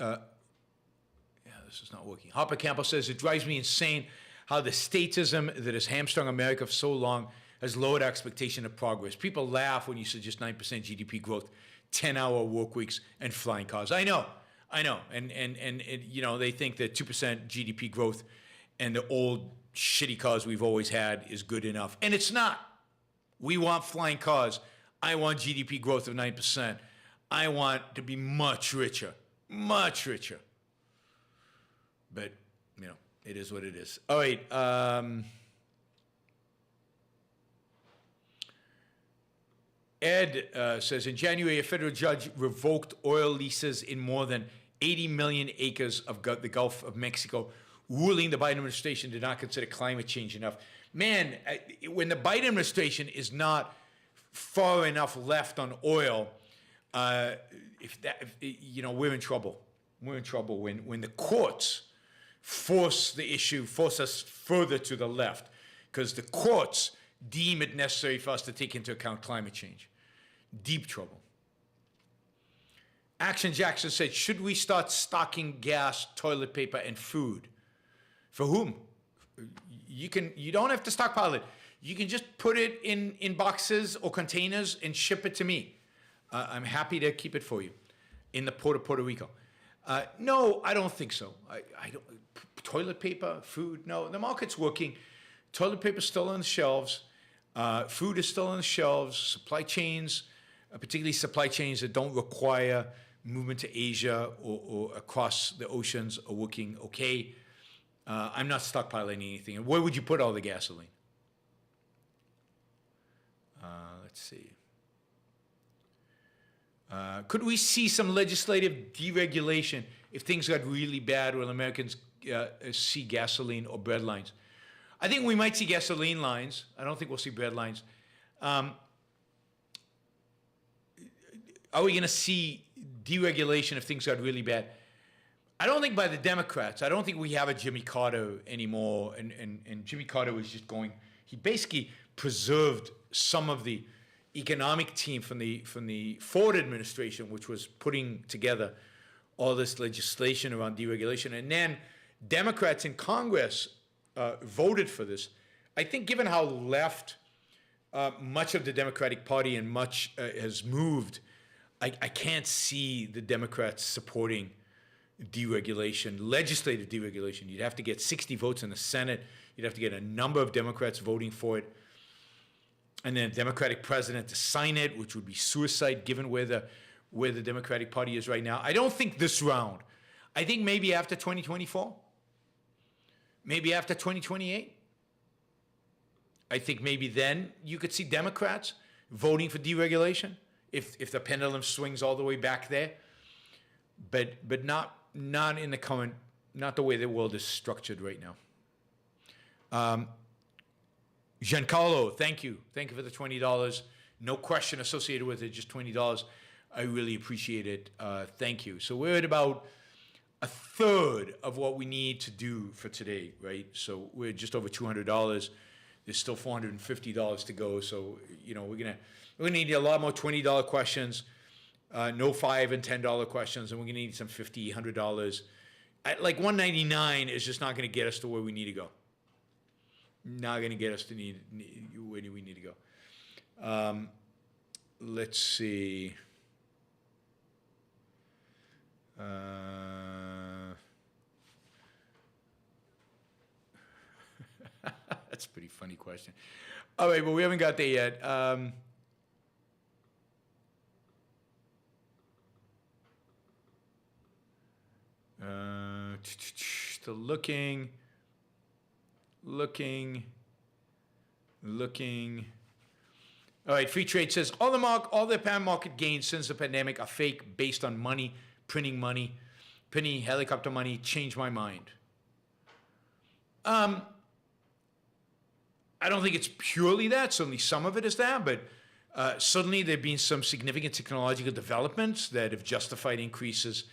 This is not working. Hopper Campbell says, it drives me insane how the statism that has hamstrung America for so long has lowered our expectation of progress. People laugh when you suggest 9% GDP growth, 10-hour work weeks, and flying cars. I know. And they think that 2% GDP growth and the old shitty cars we've always had is good enough. And it's not. We want flying cars. I want GDP growth of 9%. I want to be much richer. But, it is what it is. All right. Ed says, in January, a federal judge revoked oil leases in more than 80 million acres of the Gulf of Mexico, ruling the Biden administration did not consider climate change enough. Man, when the Biden administration is not far enough left on oil, we're in trouble. We're in trouble when the courts force us further to the left, because the courts deem it necessary for us to take into account climate change. Deep trouble. Action Jackson said, should we start stocking gas, toilet paper, and food? For whom? You don't have to stockpile it. You can just put it in boxes or containers and ship it to me. I'm happy to keep it for you in the port of Puerto Rico. No, I don't think so. I don't. Toilet paper, food, no. The market's working. Toilet paper's still on the shelves. Food is still on the shelves. Supply chains, particularly supply chains that don't require movement to Asia or across the oceans, are working okay. I'm not stockpiling anything. And where would you put all the gasoline? Let's see. Could we see some legislative deregulation if things got really bad when Americans see gasoline or bread lines? I think we might see gasoline lines. I don't think we'll see bread lines. Are we going to see deregulation if things got really bad? I don't think by the Democrats. I don't think we have a Jimmy Carter anymore. And Jimmy Carter was just he basically preserved some of the economic team from the Ford administration, which was putting together all this legislation around deregulation. And then Democrats in Congress voted for this. I think given how left much of the Democratic Party and much has moved, I can't see the Democrats supporting deregulation, legislative deregulation. You'd have to get 60 votes in the Senate. You'd have to get a number of Democrats voting for it. And then a Democratic president to sign it, which would be suicide given where the Democratic Party is right now. I don't think this round. I think maybe after 2024. Maybe after 2028. I think maybe then you could see Democrats voting for deregulation if the pendulum swings all the way back there. But not in the current, not the way the world is structured right now. Giancarlo, thank you. Thank you for the $20. No question associated with it, just $20. I really appreciate it. Thank you. So we're at about a third of what we need to do for today, right? So we're just over $200. There's still $450 to go. So, you know, we're gonna need a lot more $20 questions, no $5 and $10 questions, and we're gonna need some $50, $100. Like $199 is just not gonna get us to where we need to go. Not gonna get us to where we need to go. Let's see. That's a pretty funny question. All right, but we haven't got there yet. Still looking. All right, Free Trade says, all the apparent market gains since the pandemic are fake, based on money, printing helicopter money. Changed my mind. I don't think it's purely that. Certainly some of it is that, but certainly there have been some significant technological developments that have justified increases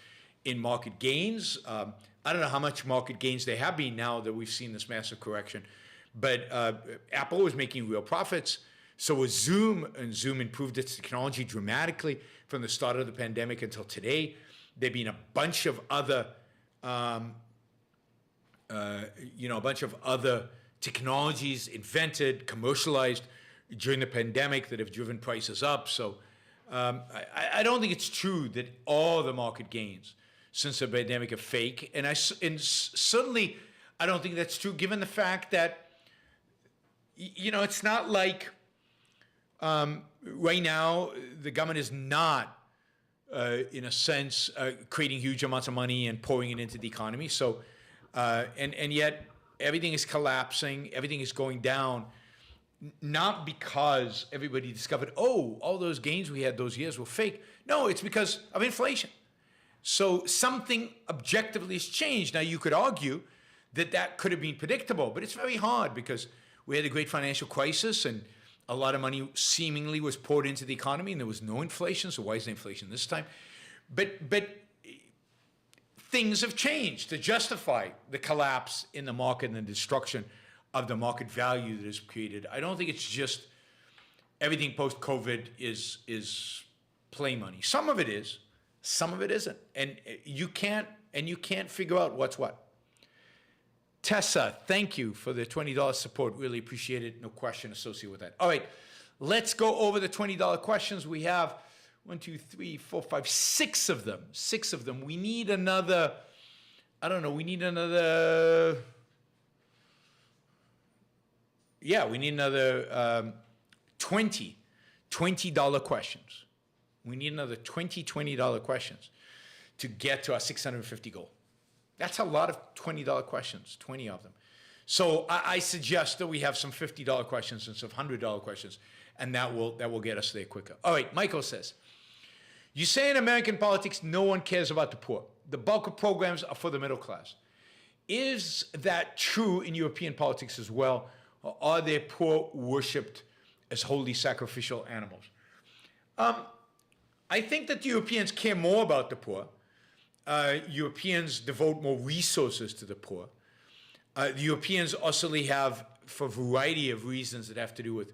in market gains. I don't know how much market gains there have been now that we've seen this massive correction, but Apple was making real profits. So was Zoom, and Zoom improved its technology dramatically from the start of the pandemic until today. There've been a bunch of other, technologies invented, commercialized during the pandemic that have driven prices up. So I don't think it's true that all the market gains since the pandemic are fake. And certainly I don't think that's true given the fact that, it's not like right now the government is not, in a sense, creating huge amounts of money and pouring it into the economy. So, and yet, everything is collapsing, everything is going down, not because everybody discovered, all those gains we had those years were fake. No, it's because of inflation. So something objectively has changed. Now, you could argue that could have been predictable, but it's very hard because we had a great financial crisis and a lot of money seemingly was poured into the economy and there was no inflation. So why is there inflation this time? But things have changed to justify the collapse in the market and the destruction of the market value that is created. I don't think it's just everything post-COVID is play money. Some of it is, some of it isn't. And you can't figure out what's what. Tessa, thank you for the $20 support. Really appreciate it. No question associated with that. All right, let's go over the $20 questions. We have 1, 2, 3, 4, 5, 6 of them. 6 of them. We need another, we need another $20 questions. We need another $20 questions to get to our 650 goal. That's a lot of $20 questions, 20 of them. So I suggest that we have some $50 questions and some $100 questions, and that will get us there quicker. All right, Michael says, you say in American politics no one cares about the poor. The bulk of programs are for the middle class. Is that true in European politics as well? Or are the poor worshipped as holy sacrificial animals? I think that the Europeans care more about the poor. Europeans devote more resources to the poor. The Europeans also have, for a variety of reasons that have to do with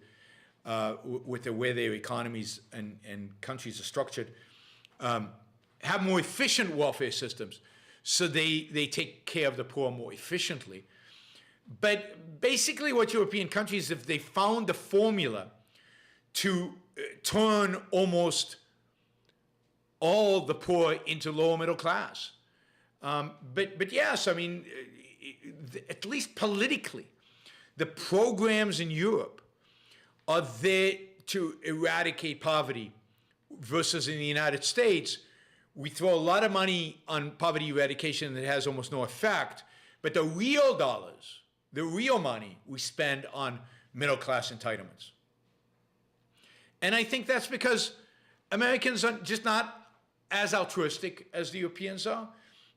the way their economies and countries are structured, have more efficient welfare systems. So they take care of the poor more efficiently. But basically what European countries, if they found the formula to turn almost all the poor into lower middle class. But yes, I mean, at least politically, the programs in Europe are there to eradicate poverty, versus in the United States, we throw a lot of money on poverty eradication that has almost no effect, but the real dollars, the real money we spend on middle class entitlements. And I think that's because Americans are just not as altruistic as the Europeans are.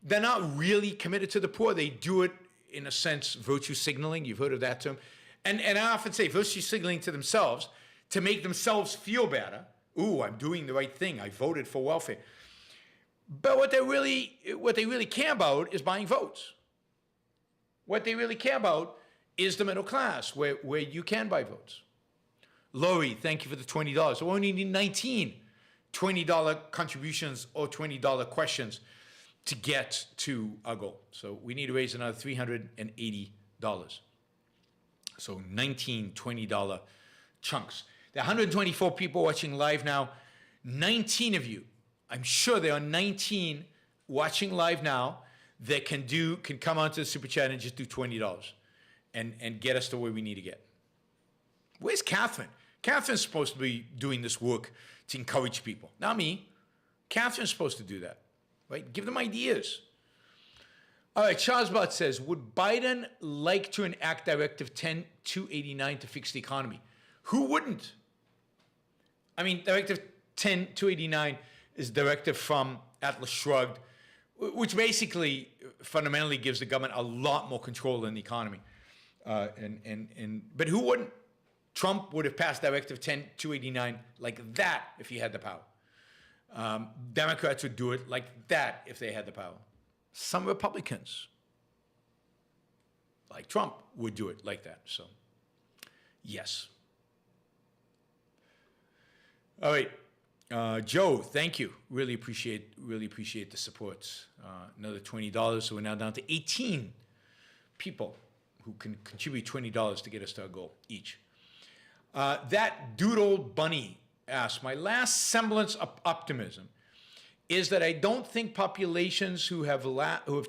They're not really committed to the poor. They do it, in a sense, virtue signaling. You've heard of that term. And I often say virtue signaling to themselves to make themselves feel better. Ooh, I'm doing the right thing. I voted for welfare. But what they really care about is buying votes. What they really care about is the middle class, where you can buy votes. Lori, thank you for the $20. We only need 19 $20 contributions or $20 questions to get to our goal. So we need to raise another $380. So 19 $20 chunks. There are 124 people watching live now. 19 of you, I'm sure there are 19 watching live now that can come onto the Super Chat and just do $20 and get us to where we need to get. Where's Catherine? Catherine's supposed to be doing this work to encourage people, not me. Catherine's supposed to do that, right? Give them ideas. All right, Charles Butt says, would Biden like to enact Directive 10289 to fix the economy? Who wouldn't? I mean, Directive 10289 is a directive from Atlas Shrugged, which basically fundamentally gives the government a lot more control in the economy. But who wouldn't? Trump would have passed Directive 10289 like that if he had the power. Democrats would do it like that if they had the power. Some Republicans, like Trump, would do it like that. So, yes. All right. Joe, thank you. Really appreciate the support. Another $20, so we're now down to 18 people who can contribute $20 to get us to our goal each. That Doodle Bunny asks, my last semblance of optimism is that I don't think populations who have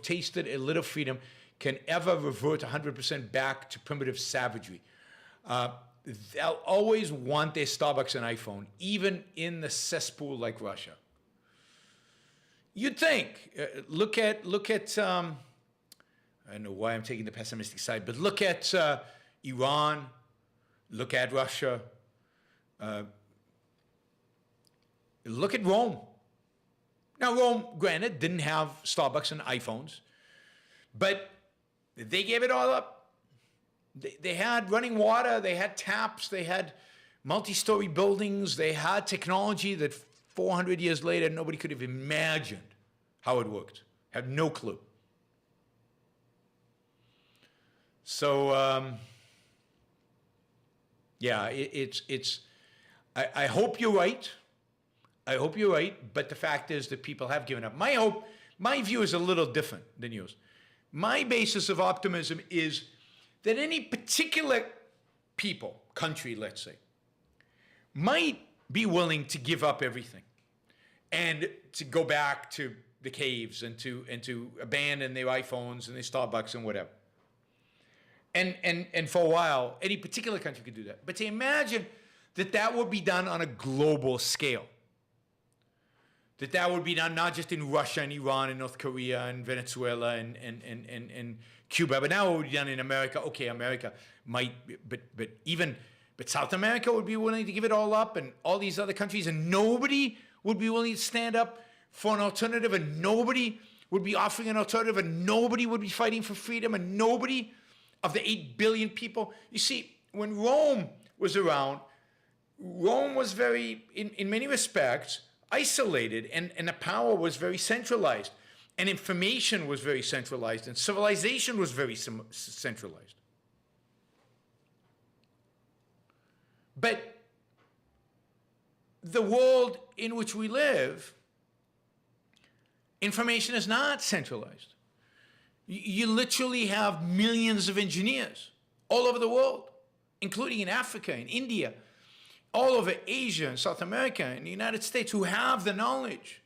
tasted a little freedom can ever revert 100% back to primitive savagery. They'll always want their Starbucks and iPhone, even in the cesspool like Russia. You'd think. Look at. I don't know why I'm taking the pessimistic side, but look at Iran. Look at Russia. Look at Rome. Now, Rome, granted, didn't have Starbucks and iPhones, but they gave it all up. They had running water, they had taps, they had multi-story buildings, they had technology that 400 years later nobody could have imagined how it worked. Had no clue. So, yeah, I hope you're right. I hope you're right, but the fact is that people have given up. My view is a little different than yours. My basis of optimism is that any particular people, country, let's say, might be willing to give up everything and to go back to the caves and to abandon their iPhones and their Starbucks and whatever. And for a while, any particular country could do that. But to imagine that would be done on a global scale, that would be done not just in Russia and Iran and North Korea and Venezuela and Cuba, but now it would be done in America. Okay, America might, but South America would be willing to give it all up, and all these other countries, and nobody would be willing to stand up for an alternative, and nobody would be offering an alternative, and nobody would be fighting for freedom, and nobody of the 8 billion people. You see, when Rome was around, Rome was very, in many respects, isolated, and the power was very centralized, and information was very centralized, and civilization was very centralized. But the world in which we live, information is not centralized. You literally have millions of engineers all over the world, including in Africa, in India, all over Asia and South America and the United States, who have the knowledge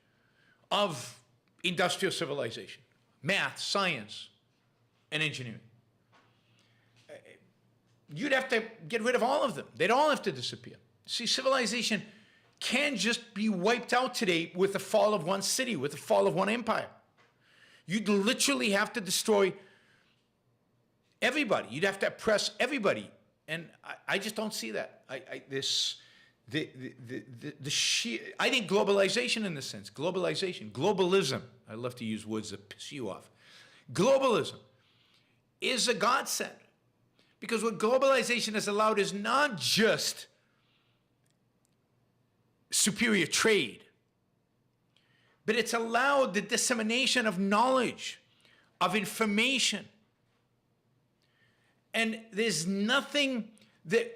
of industrial civilization. math, science, and engineering. You'd have to get rid of all of them. They'd all have to disappear. See, civilization can't just be wiped out today with the fall of one city, with the fall of one empire. You'd literally have to destroy everybody. You'd have to oppress everybody. And I just don't see that. I think globalization in this sense, globalism, I love to use words that piss you off. Globalism is a godsend. Because what globalization has allowed is not just superior trade, but it's allowed the dissemination of knowledge, of information. And there's nothing that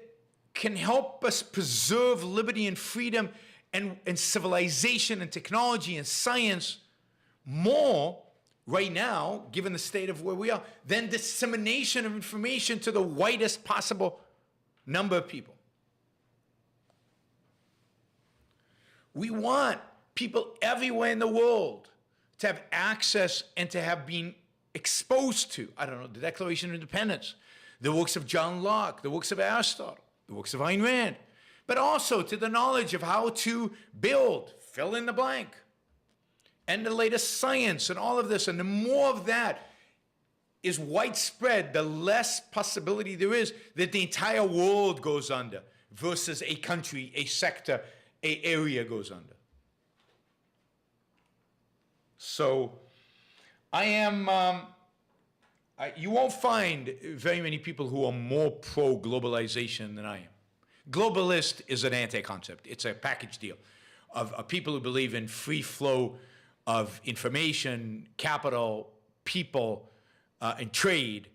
can help us preserve liberty and freedom and civilization and technology and science more right now, given the state of where we are, than dissemination of information to the widest possible number of people. We want people everywhere in the world to have access and to have been exposed to, I don't know, the Declaration of Independence, the works of John Locke, the works of Aristotle, the works of Ayn Rand, but also to the knowledge of how to build, fill in the blank, and the latest science and all of this. And the more of that is widespread, the less possibility there is that the entire world goes under versus a country, a sector, a area goes under. So I am, you won't find very many people who are more pro-globalization than I am. Globalist is an anti-concept. It's a package deal of people who believe in free flow of information, capital, people, and trade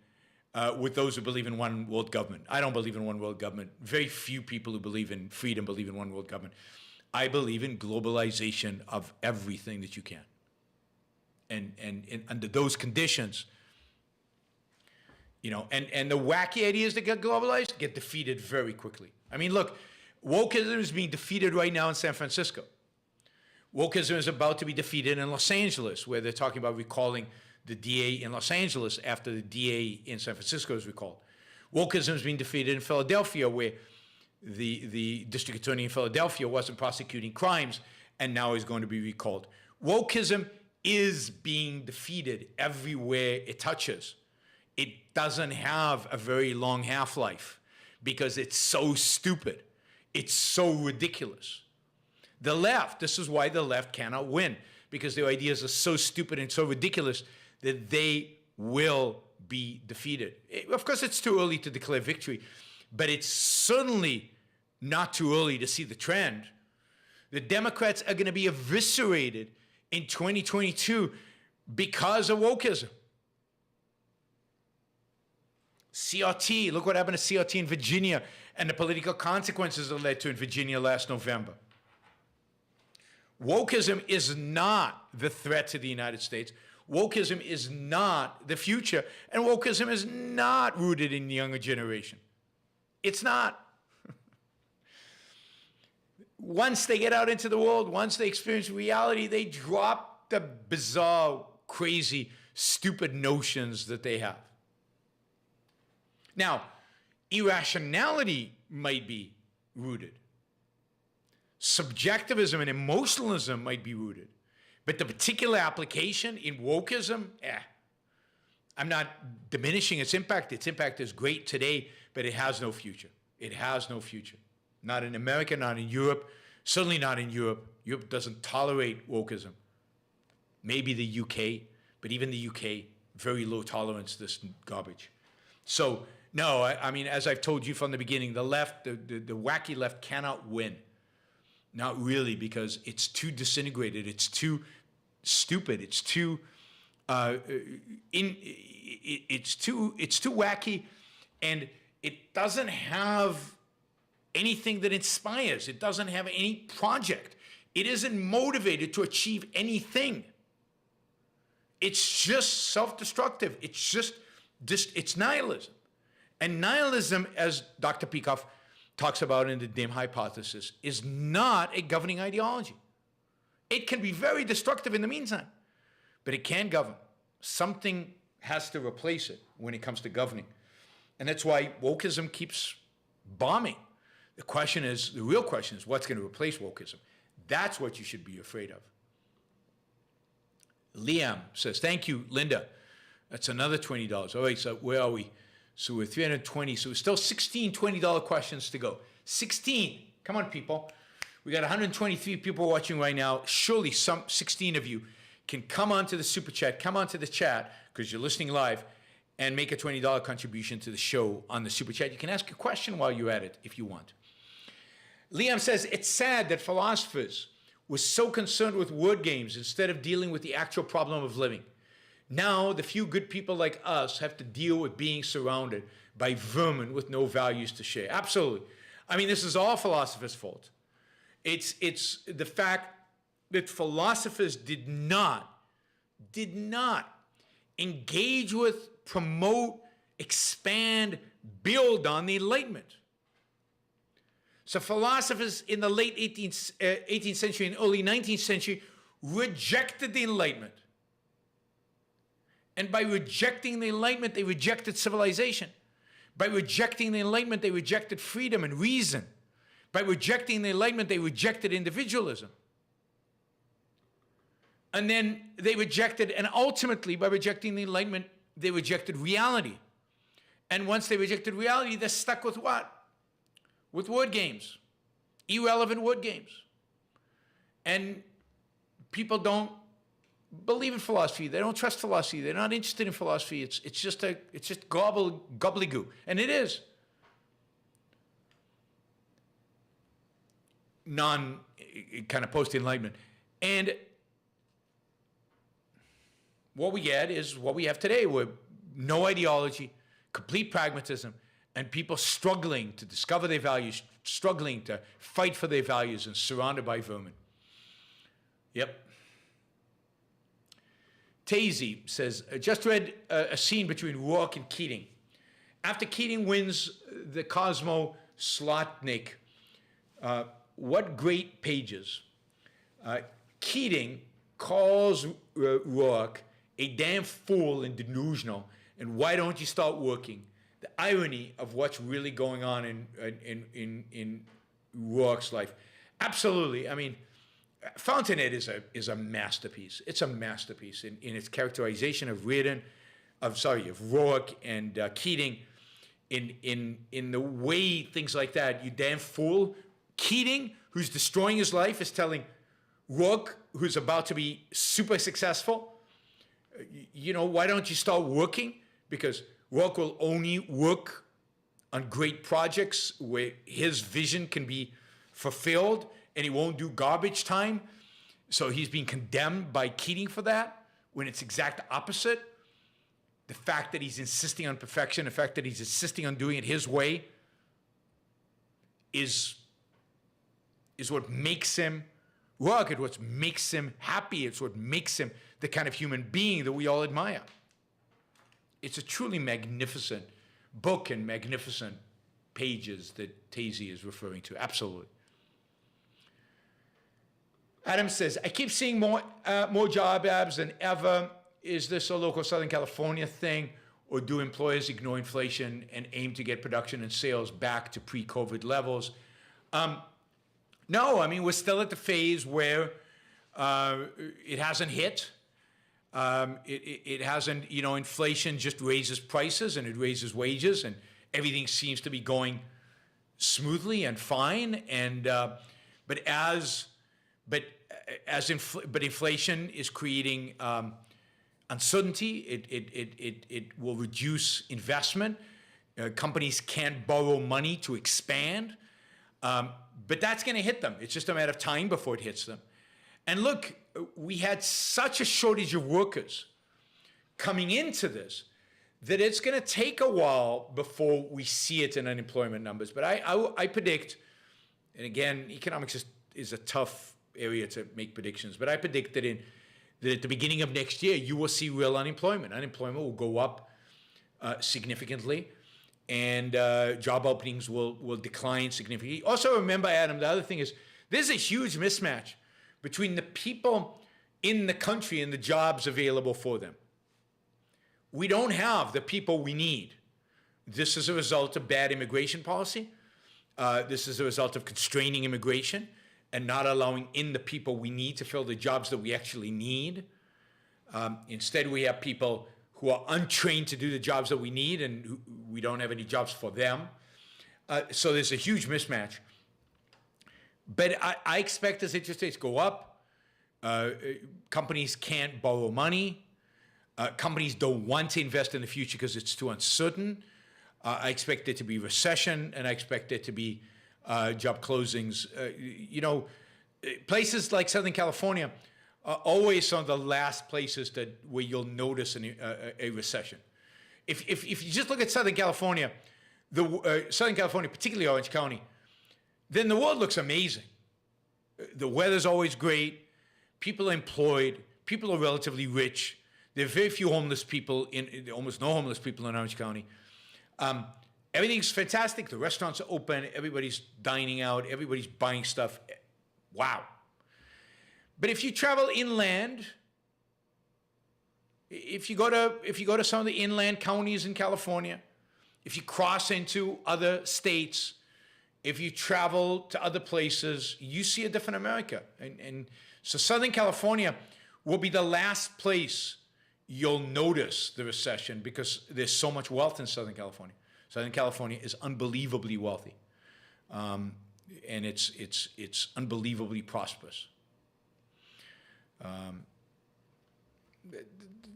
with those who believe in one world government. I don't believe in one world government. Very few people who believe in freedom believe in one world government. I believe in globalization of everything that you can. And under those conditions, you know, and the wacky ideas that get globalized get defeated very quickly. I mean, look, wokeism is being defeated right now in San Francisco. Wokeism is about to be defeated in Los Angeles, where they're talking about recalling the DA in Los Angeles after the DA in San Francisco is recalled. Wokeism is being defeated in Philadelphia, where the district attorney in Philadelphia wasn't prosecuting crimes and now is going to be recalled. Wokeism is being defeated everywhere it touches. It doesn't have a very long half-life because it's so stupid. It's so ridiculous. The left, this is why the left cannot win, because their ideas are so stupid and so ridiculous that they will be defeated. Of course, it's too early to declare victory, but it's certainly not too early to see the trend. The Democrats are going to be eviscerated in 2022 because of wokeism. CRT, look what happened to CRT in Virginia and the political consequences it led to in Virginia last November. Wokeism is not the threat to the United States. Wokeism is not the future. And wokeism is not rooted in the younger generation. It's not. Once they get out into the world, once they experience reality, they drop the bizarre, crazy, stupid notions that they have. Now, irrationality might be rooted. Subjectivism and emotionalism might be rooted. But the particular application in wokeism, I'm not diminishing its impact. Its impact is great today, but it has no future. It has no future. Not in America, not in Europe, certainly not in Europe. Europe doesn't tolerate wokeism. Maybe the UK, but even the UK, very low tolerance to this garbage. So, no, I mean, as I've told you from the beginning, the left, the wacky left cannot win. Not really, because it's too disintegrated, it's too stupid, it's too it's too wacky, and it doesn't have anything that inspires. It doesn't have any project. It isn't motivated to achieve anything. It's just self-destructive. It's nihilism. And nihilism, as Dr. Peikoff talks about in the dim hypothesis, is not a governing ideology. It can be very destructive in the meantime, but it can govern. Something has to replace it when it comes to governing. And that's why wokeism keeps bombing. The real question is what's going to replace wokeism? That's what you should be afraid of. Liam says, thank you, Linda. That's another $20. All right, so where are we? So we're 320. So we're still 16 $20 questions to go. 16. Come on, people. We got 123 people watching right now. Surely some 16 of you can come onto the super chat, come onto the chat, because you're listening live, and make a $20 contribution to the show on the super chat. You can ask a question while you're at it if you want. Liam says, it's sad that philosophers were so concerned with word games instead of dealing with the actual problem of living. Now, the few good people like us have to deal with being surrounded by vermin with no values to share. Absolutely. I mean, this is all philosophers' fault. It's the fact that philosophers did not engage with, promote, expand, build on the Enlightenment. So philosophers in the late 18th century and early 19th century rejected the Enlightenment. And by rejecting the Enlightenment, they rejected civilization. By rejecting the Enlightenment, they rejected freedom and reason. By rejecting the Enlightenment, they rejected individualism. And then they rejected, and ultimately, by rejecting the Enlightenment, they rejected reality. And once they rejected reality, they're stuck with what? With word games, irrelevant word games. And people don't believe in philosophy. They don't trust philosophy. They're not interested in philosophy. It's just gobbledygook. And it is. Kind of post-Enlightenment. And what we get is what we have today, where no ideology, complete pragmatism, and people struggling to discover their values, struggling to fight for their values, and surrounded by vermin. Yep. Tazy says, just read a scene between Rourke and Keating. After Keating wins the Cosmo Slotnick, what great pages. Keating calls Rourke a damn fool and delusional, and why don't you start working? The irony of what's really going on in Rourke's life. Absolutely. I mean, Fountainhead is a masterpiece. It's a masterpiece in its characterization of Rourke and Keating, in the way things like that. You damn fool. Keating, who's destroying his life, is telling Rourke, who's about to be super successful, why don't you start working? Because Rourke will only work on great projects where his vision can be fulfilled, and he won't do garbage time. So he's being condemned by Keating for that, when it's exact opposite. The fact that he's insisting on perfection, the fact that he's insisting on doing it his way is what makes him Rourke. It's what makes him happy. It's what makes him the kind of human being that we all admire. It's a truly magnificent book and magnificent pages that Tazy is referring to. Absolutely. Adam says, I keep seeing more job ads than ever. Is this a local Southern California thing, or do employers ignore inflation and aim to get production and sales back to pre-COVID levels? No, I mean, we're still at the phase where it hasn't hit. It hasn't, inflation just raises prices and it raises wages, and everything seems to be going smoothly and fine. And but inflation is creating uncertainty. It will reduce investment. Companies can't borrow money to expand. But that's going to hit them. It's just a matter of time before it hits them. And look, we had such a shortage of workers coming into this that it's going to take a while before we see it in unemployment numbers. But I predict, and again, economics is a tough area to make predictions, but I predict that at the beginning of next year, you will see real unemployment. Unemployment will go up significantly, and job openings will decline significantly. Also remember, Adam, the other thing is there's a huge mismatch between the people in the country and the jobs available for them. we don't have the people we need. This is a result of bad immigration policy. This is a result of constraining immigration and not allowing in the people we need to fill the jobs that we actually need. Instead, we have people who are untrained to do the jobs that we need, and we don't have any jobs for them. So there's a huge mismatch. But I expect as interest rates go up, companies can't borrow money. Companies don't want to invest in the future because it's too uncertain. I expect there to be recession, and I expect there to be job closings. Places like Southern California are always some of the last places where you'll notice a recession. If you just look at Southern California, Southern California, particularly Orange County, then the world looks amazing. The weather's always great. People are employed. People are relatively rich. There are very few homeless people, almost no homeless people in Orange County. Everything's fantastic. The restaurants are open. Everybody's dining out. Everybody's buying stuff. Wow. But if you travel inland, if you go to some of the inland counties in California, if you cross into other states, if you travel to other places, you see a different America. And so Southern California will be the last place you'll notice the recession because there's so much wealth in Southern California. Southern California is unbelievably wealthy, and it's unbelievably prosperous.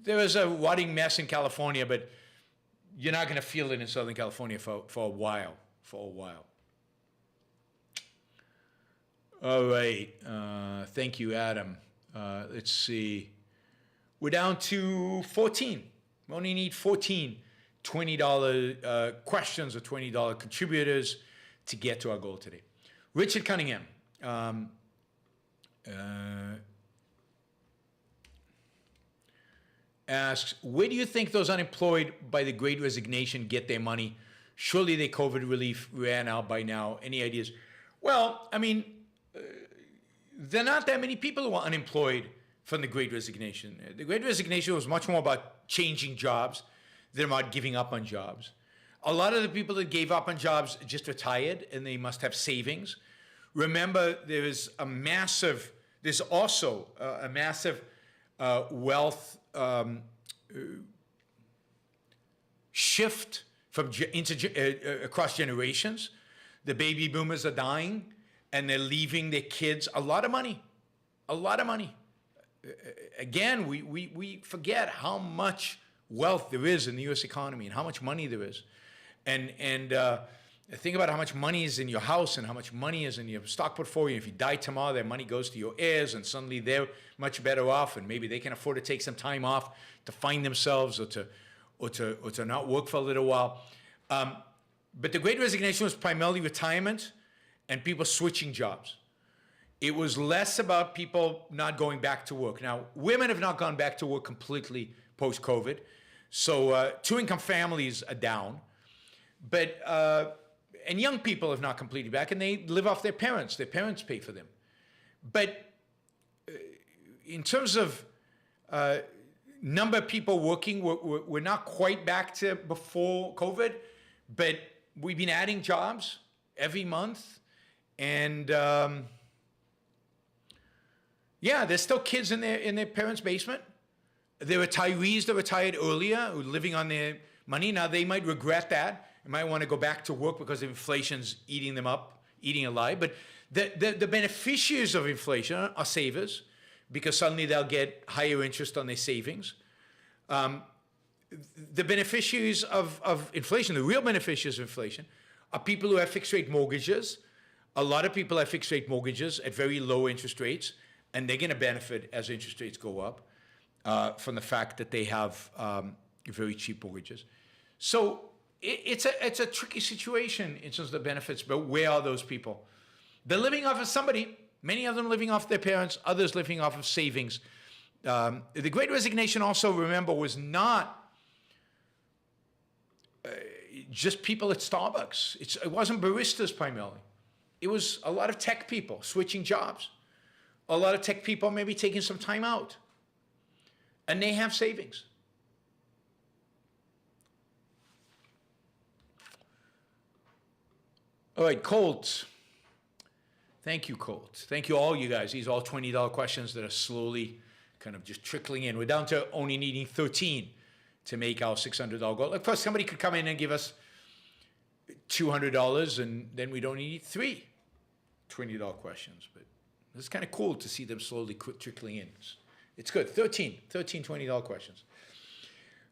There is a rotting mess in California, but you're not going to feel it in Southern California for a while. All right. Thank you, Adam. Let's see. We're down to 14. We only need 14 $20 questions or $20 contributors to get to our goal today. Richard Cunningham. Asks, where do you think those unemployed by the Great Resignation get their money? Surely their COVID relief ran out by now. Any ideas? Well, I mean, there are not that many people who are unemployed from the Great Resignation. The Great Resignation was much more about changing jobs than about giving up on jobs. A lot of the people that gave up on jobs just retired, and they must have savings. Remember, there's also a massive wealth shift from across generations. The baby boomers are dying, and they're leaving their kids a lot of money. Again, we forget how much wealth there is in the U.S. economy and how much money there is. And think about how much money is in your house and how much money is in your stock portfolio. If you die tomorrow, that money goes to your heirs, and suddenly they're much better off, and maybe they can afford to take some time off to find themselves or to not work for a little while. But the Great Resignation was primarily retirement and people switching jobs. It was less about people not going back to work. Now, women have not gone back to work completely post-COVID, so two-income families are down. But and young people have not completely back, and they live off their parents. Their parents pay for them. But in terms of number of people working, we're not quite back to before COVID, but we've been adding jobs every month. And yeah, there's still kids in their parents' basement. There are retirees that retired earlier who are living on their money. Now, they might regret that. They might want to go back to work because inflation's eating them up, eating alive. But the beneficiaries of inflation are savers, because suddenly they'll get higher interest on their savings. The beneficiaries of inflation, the real beneficiaries of inflation, are people who have fixed-rate mortgages. A lot of people have fixed-rate mortgages at very low interest rates, and they're going to benefit as interest rates go up from the fact that they have very cheap mortgages. So it's a tricky situation in terms of the benefits, but where are those people? They're living off of somebody. Many of them living off their parents, others living off of savings. The Great Resignation also, remember, was not just people at Starbucks. It wasn't baristas primarily. It was a lot of tech people switching jobs. A lot of tech people maybe taking some time out. And they have savings. All right, Colt. Thank you, Colt. Thank you, all you guys. These are all $20 questions that are slowly kind of just trickling in. We're down to only needing 13 to make our $600 goal. Of course, somebody could come in and give us $200, and then we don't need three $20 questions. But it's kind of cool to see them slowly trickling in. It's good. 13 $20 questions.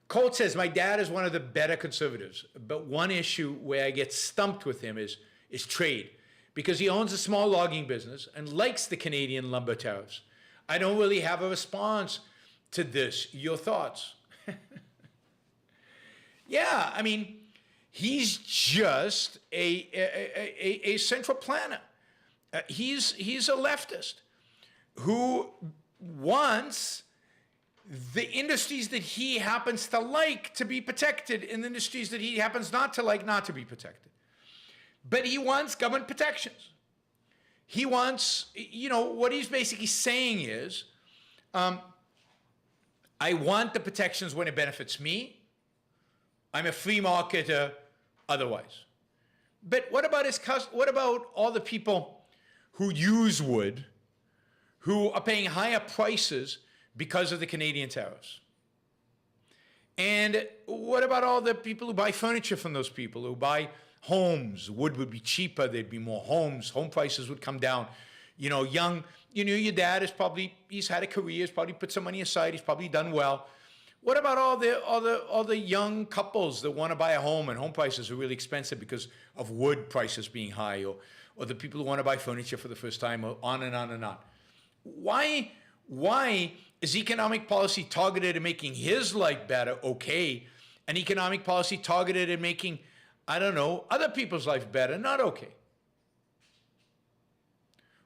Colt says, my dad is one of the better conservatives, but one issue where I get stumped with him is trade, because he owns a small logging business and likes the Canadian lumber tariffs. I don't really have a response to this. Your thoughts? Yeah, I mean, he's just a central planner. He's a leftist who wants the industries that he happens to like to be protected and the industries that he happens not to like not to be protected. But he wants government protections. He wants, what he's basically saying is, I want the protections when it benefits me. I'm a free marketer otherwise. But what about all the people who use wood, who are paying higher prices because of the Canadian tariffs? And what about all the people who buy furniture from those people, who buy homes? Wood would be cheaper, there'd be more homes, home prices would come down. Your dad he's had a career, he's probably put some money aside, he's probably done well. What about all the young couples that want to buy a home and home prices are really expensive because of wood prices being high, or the people who want to buy furniture for the first time, or on and on and on? Why is economic policy targeted at making his life better okay, and economic policy targeted at making, other people's life better not okay?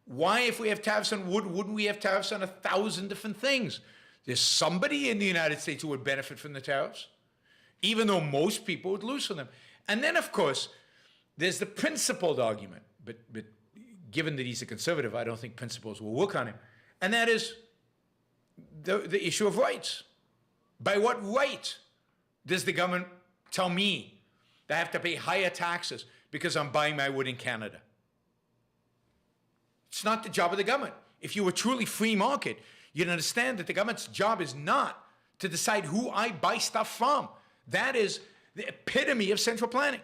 Why, if we have tariffs on wood, wouldn't we have tariffs on 1,000 different things? There's somebody in the United States who would benefit from the tariffs, even though most people would lose from them. And then, of course, there's the principled argument. But given that he's a conservative, I don't think principles will work on him. And that is the issue of rights. By what right does the government tell me that I have to pay higher taxes because I'm buying my wood in Canada? It's not the job of the government. If you were truly free market, you'd understand that the government's job is not to decide who I buy stuff from. That is the epitome of central planning.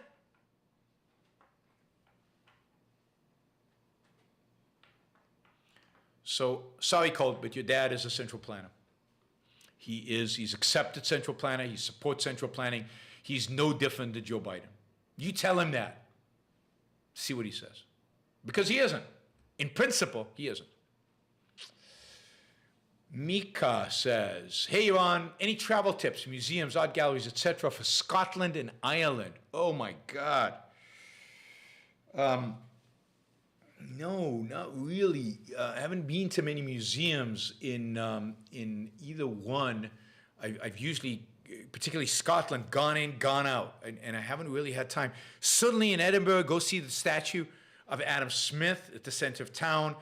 So, sorry, Colt, but your dad is a central planner. He's accepted central planner, he supports central planning. He's no different than Joe Biden. You tell him that. See what he says. Because he isn't. In principle, he isn't. Mika says, hey, Ron, any travel tips, museums, art galleries, etc. for Scotland and Ireland? Oh, my God. No, not really. I haven't been to many museums in either one. I've usually, particularly Scotland, gone in, gone out, and I haven't really had time. Certainly in Edinburgh, go see the statue of Adam Smith at the center of town.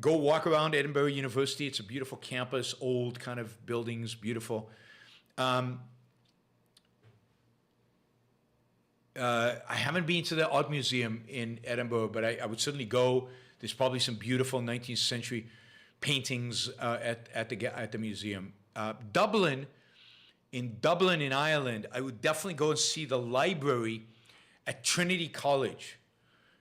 Go walk around Edinburgh University. It's a beautiful campus, old kind of buildings, beautiful. I haven't been to the art museum in Edinburgh, but I would certainly go. There's probably some beautiful 19th century paintings at the museum. Dublin, in Ireland, I would definitely go and see the library at Trinity College.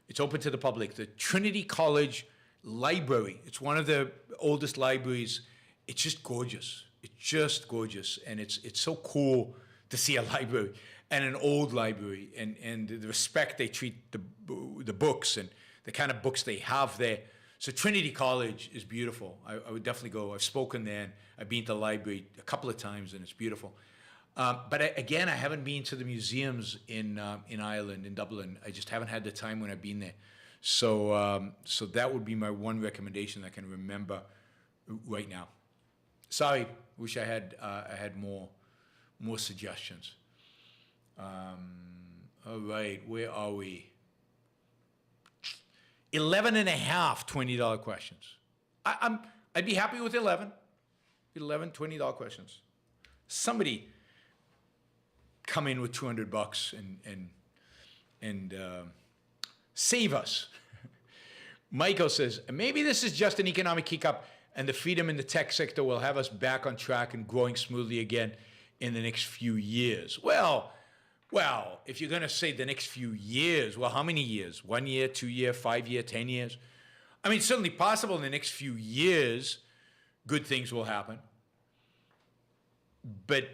It's open to the public. The Trinity College Library. It's one of the oldest libraries. It's just gorgeous. It's just gorgeous, and it's so cool to see a library, and an old library, and the respect they treat the books and the kind of books they have there. So Trinity College is beautiful. I would definitely go. I've spoken there, and I've been to the library a couple of times, and it's beautiful. But I haven't been to the museums in Ireland, in Dublin. I just haven't had the time when I've been there. So that would be my one recommendation I can remember right now. Sorry, wish I had more suggestions. All right, where are we? 11 and a half $20 questions. I'd be happy with 11 $20 questions. Somebody come in with $200 and Save us. Michael says, maybe this is just an economic hiccup and the freedom in the tech sector will have us back on track and growing smoothly again in the next few years. Well, if you're going to say the next few years, well, how many years? 1 year, 2 year, 5 year, 10 years? I mean, it's certainly possible in the next few years, good things will happen. But,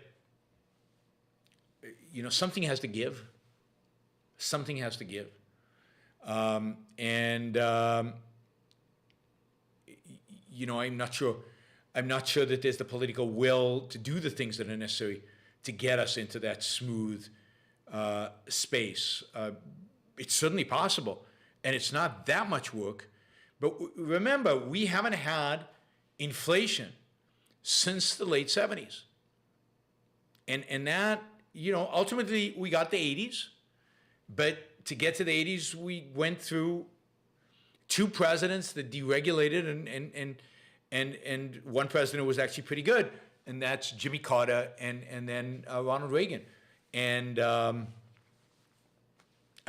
you know, something has to give. Something has to give. You know, I'm not sure that there's the political will to do the things that are necessary to get us into that smooth space. It's certainly possible, and it's not that much work. But remember, we haven't had inflation since the late 70s. And that, you know, ultimately we got the 80s, but to get to the 80s, we went through 2 presidents that deregulated, and one president was actually pretty good, and that's Jimmy Carter and then Ronald Reagan. And I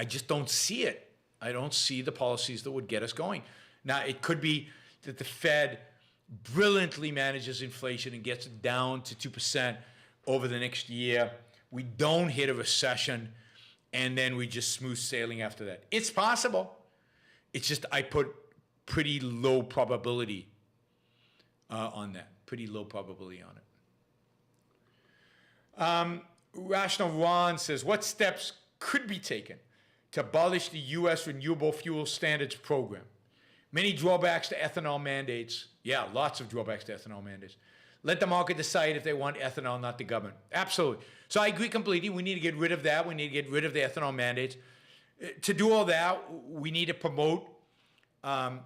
just don't see it. I don't see the policies that would get us going. Now, it could be that the Fed brilliantly manages inflation and gets it down to 2% over the next year. We don't hit a recession, and then we just smooth sailing after that. It's possible. It's just I put pretty low probability on that. Pretty low probability on it. Rational Ron says, what steps could be taken to abolish the U.S. Renewable Fuel Standards Program? Many drawbacks to ethanol mandates. Yeah, lots of drawbacks to ethanol mandates. Let the market decide if they want ethanol, not the government. Absolutely. So I agree completely. We need to get rid of that. We need to get rid of the ethanol mandates. To do all that, we need to promote, I'd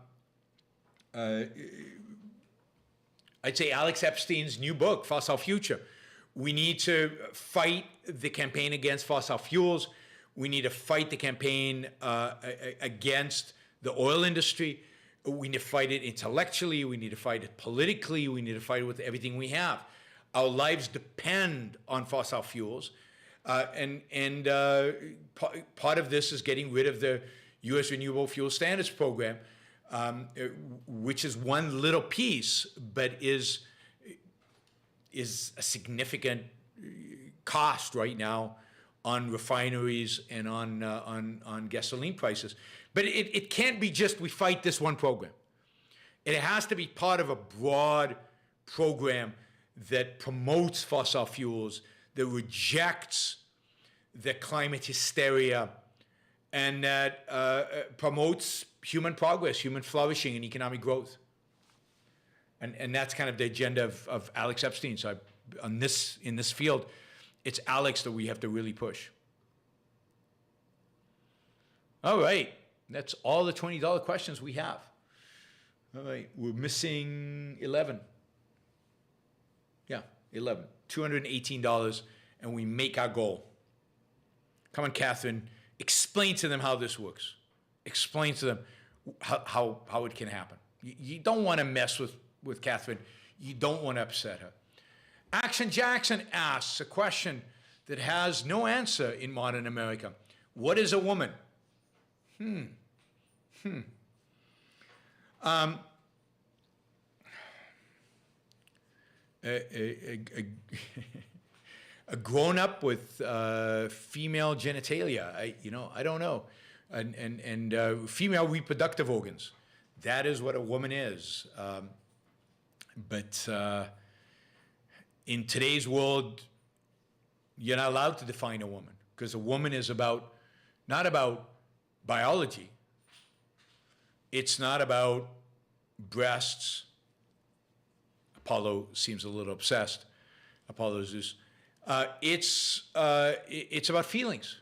say, Alex Epstein's new book, Fossil Future. We need to fight the campaign against fossil fuels. We need to fight the campaign against the oil industry. We need to fight it intellectually. We need to fight it politically. We need to fight it with everything we have. Our lives depend on fossil fuels. And part of this is getting rid of the U.S. Renewable Fuel Standards Program, which is one little piece, but is a significant cost right now on refineries and on gasoline prices. But it can't be just we fight this one program. It has to be part of a broad program that promotes fossil fuels, that rejects the climate hysteria, and that promotes human progress, human flourishing, and economic growth. And that's kind of the agenda of Alex Epstein. So in this field, it's Alex that we have to really push. All right. That's all the $20 questions we have. All right. We're missing 11. Yeah, 11. $218, and we make our goal. Come on, Catherine. Explain to them how this works. Explain to them how it can happen. You don't want to mess with Catherine. You don't want to upset her. Action Jackson asks a question that has no answer in modern America. What is a woman? A grown-up with female genitalia. I don't know. And female reproductive organs. That is what a woman is. But in today's world, you're not allowed to define a woman, because a woman is not about biology. It's not about breasts. Apollo seems a little obsessed. Apollo Zeus. It's about feelings.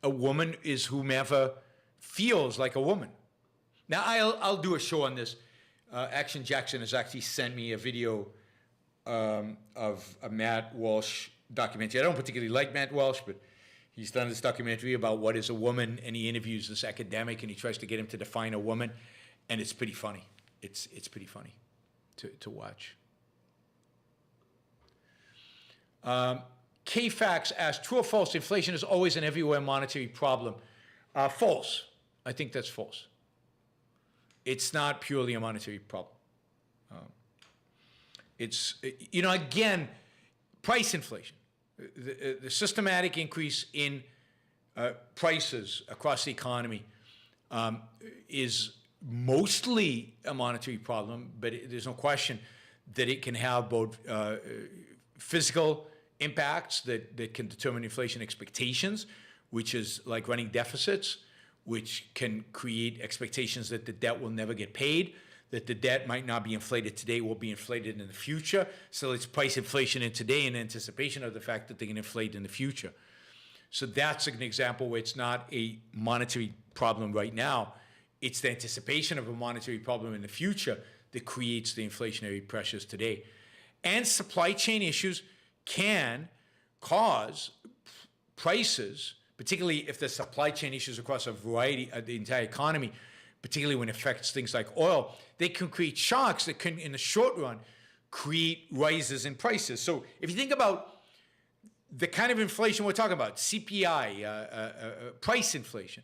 A woman is whomever feels like a woman. Now, I'll do a show on this. Action Jackson has actually sent me a video of a Matt Walsh documentary. I don't particularly like Matt Walsh, but he's done this documentary about what is a woman, and he interviews this academic, and he tries to get him to define a woman, and it's pretty funny. It's pretty funny to watch. K-Fax asks, true or false, inflation is always and everywhere a monetary problem? False. I think that's false. It's not purely a monetary problem. It's, again, price inflation. The systematic increase in prices across the economy is mostly a monetary problem, but there's no question that it can have both physical impacts that can determine inflation expectations, which is like running deficits, which can create expectations that the debt will never get paid, that the debt might not be inflated today, will be inflated in the future. So it's price inflation in today in anticipation of the fact that they can inflate in the future. So that's an example where it's not a monetary problem right now. It's the anticipation of a monetary problem in the future that creates the inflationary pressures today. And supply chain issues can cause prices, particularly if there's supply chain issues across a variety of the entire economy, particularly when it affects things like oil, they can create shocks that can, in the short run, create rises in prices. So if you think about the kind of inflation we're talking about, CPI, price inflation,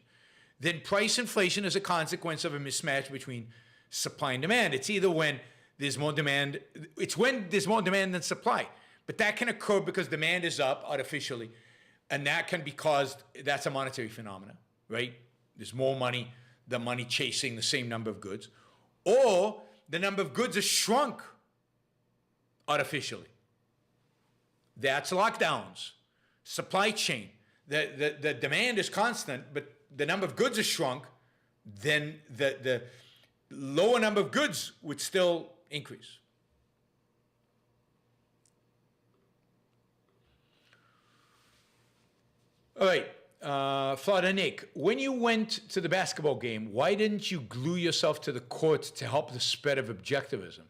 then price inflation is a consequence of a mismatch between supply and demand. It's either when there's more demand, it's when there's more demand than supply. But that can occur because demand is up artificially, and that can be caused, that's a monetary phenomenon, right? There's more money, the money chasing the same number of goods, or the number of goods is shrunk artificially. That's lockdowns, supply chain. The demand is constant, but the number of goods is shrunk, then the lower number of goods would still increase. All right, Florida Nick, when you went to the basketball game, why didn't you glue yourself to the court to help the spread of objectivism?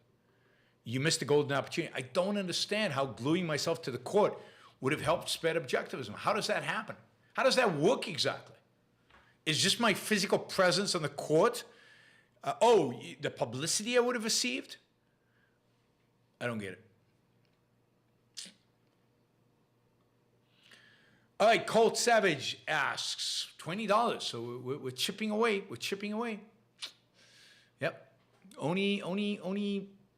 You missed a golden opportunity. I don't understand how gluing myself to the court would have helped spread objectivism. How does that happen? How does that work exactly? Is just my physical presence on the court? The publicity I would have received? I don't get it. All right, Colt Savage asks, $20. So we're chipping away. We're chipping away. Yep. Only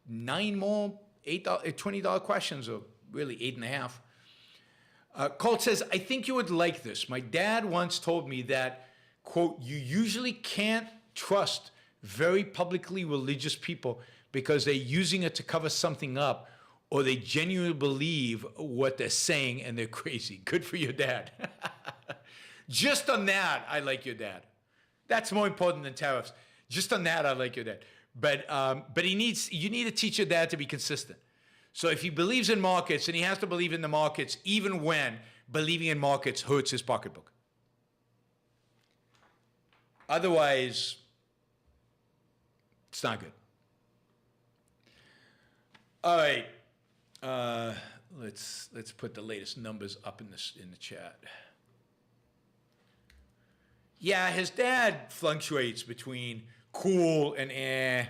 9 more $20 questions, or really 8.5. Colt says, I think you would like this. My dad once told me that, quote, you usually can't trust very publicly religious people because they're using it to cover something up, or they genuinely believe what they're saying and they're crazy. Good for your dad. Just on that, I like your dad. That's more important than tariffs. Just on that, I like your dad. But you need to teach your dad to be consistent. So if he believes in markets, and he has to believe in the markets even when believing in markets hurts his pocketbook. Otherwise, it's not good. All right. Let's put the latest numbers up in the chat. Yeah, his dad fluctuates between cool and yeah.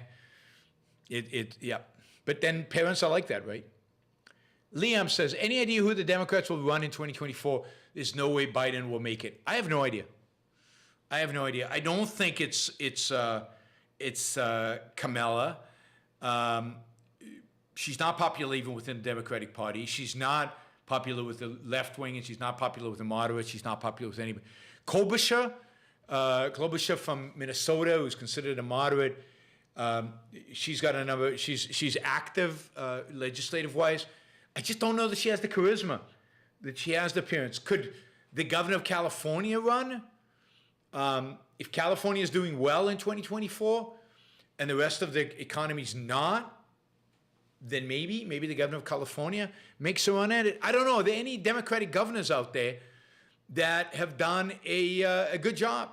But then parents are like that, right? Liam says, any idea who the Democrats will run in 2024? There's no way Biden will make it. I have no idea. I don't think it's Kamala. She's not popular even within the Democratic Party. She's not popular with the left wing, and she's not popular with the moderates. She's not popular with anybody. Klobuchar from Minnesota, who's considered a moderate. She's got a number. She's active legislative-wise. I just don't know that she has the charisma, that she has the appearance. Could the governor of California run? If California is doing well in 2024 and the rest of the economy's not, then maybe the governor of California makes a run at it. I don't know. Are there any Democratic governors out there that have done a good job?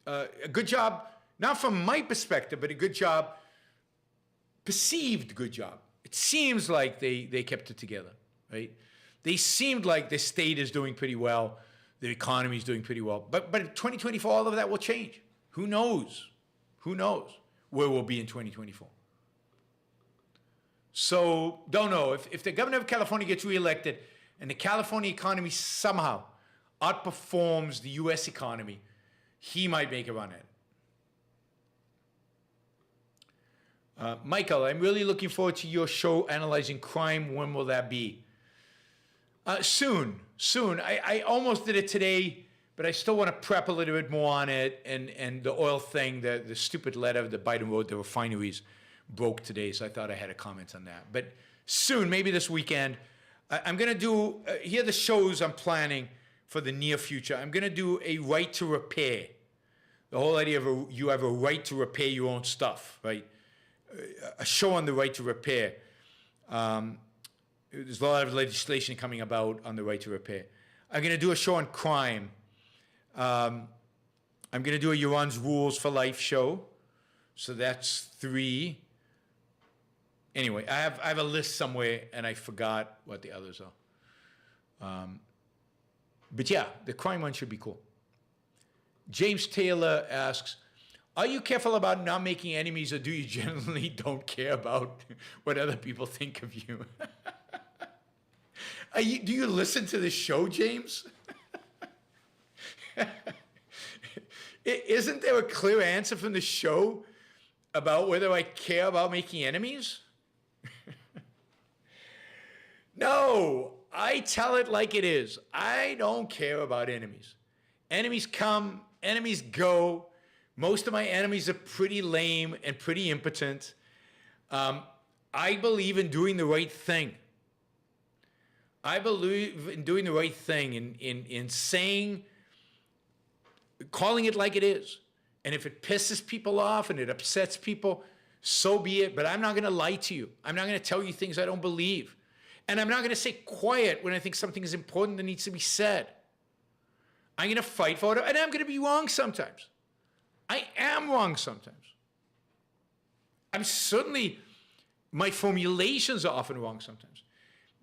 A good job, not from my perspective, but a good job, perceived good job. It seems like they kept it together, right? They seemed like the state is doing pretty well, the economy is doing pretty well. But in 2024, all of that will change. Who knows? Who knows where we'll be in 2024? So, don't know. If the governor of California gets reelected and the California economy somehow outperforms the U.S. economy, he might make a run at it. Michael, I'm really looking forward to your show analyzing crime. When will that be? Soon. I almost did it today, but I still want to prep a little bit more on it. And the oil thing, the stupid letter that Biden wrote, the refineries broke today, so I thought I had a comment on that. But soon, maybe this weekend, I'm going to do, here are the shows I'm planning for the near future. I'm going to do a right to repair. The whole idea of you have a right to repair your own stuff, right? A show on the right to repair. There's a lot of legislation coming about on the right to repair. I'm going to do a show on crime. I'm going to do a Yaron's Rules for Life show. So that's 3. Anyway, I have a list somewhere, and I forgot what the others are. But yeah, the crime one should be cool. James Taylor asks, are you careful about not making enemies, or do you generally don't care about what other people think of you? Do you listen to the show, James? Isn't there a clear answer from the show about whether I care about making enemies? No, I tell it like it is. I don't care about enemies. Enemies come, enemies go. Most of my enemies are pretty lame and pretty impotent. I believe in doing the right thing. I believe in doing the right thing, in saying, calling it like it is. And if it pisses people off and it upsets people, so be it. But I'm not going to lie to you. I'm not going to tell you things I don't believe. And I'm not going to say quiet when I think something is important that needs to be said. I'm going to fight for it, and I'm going to be wrong sometimes. I am wrong sometimes. I'm certainly, my formulations are often wrong sometimes.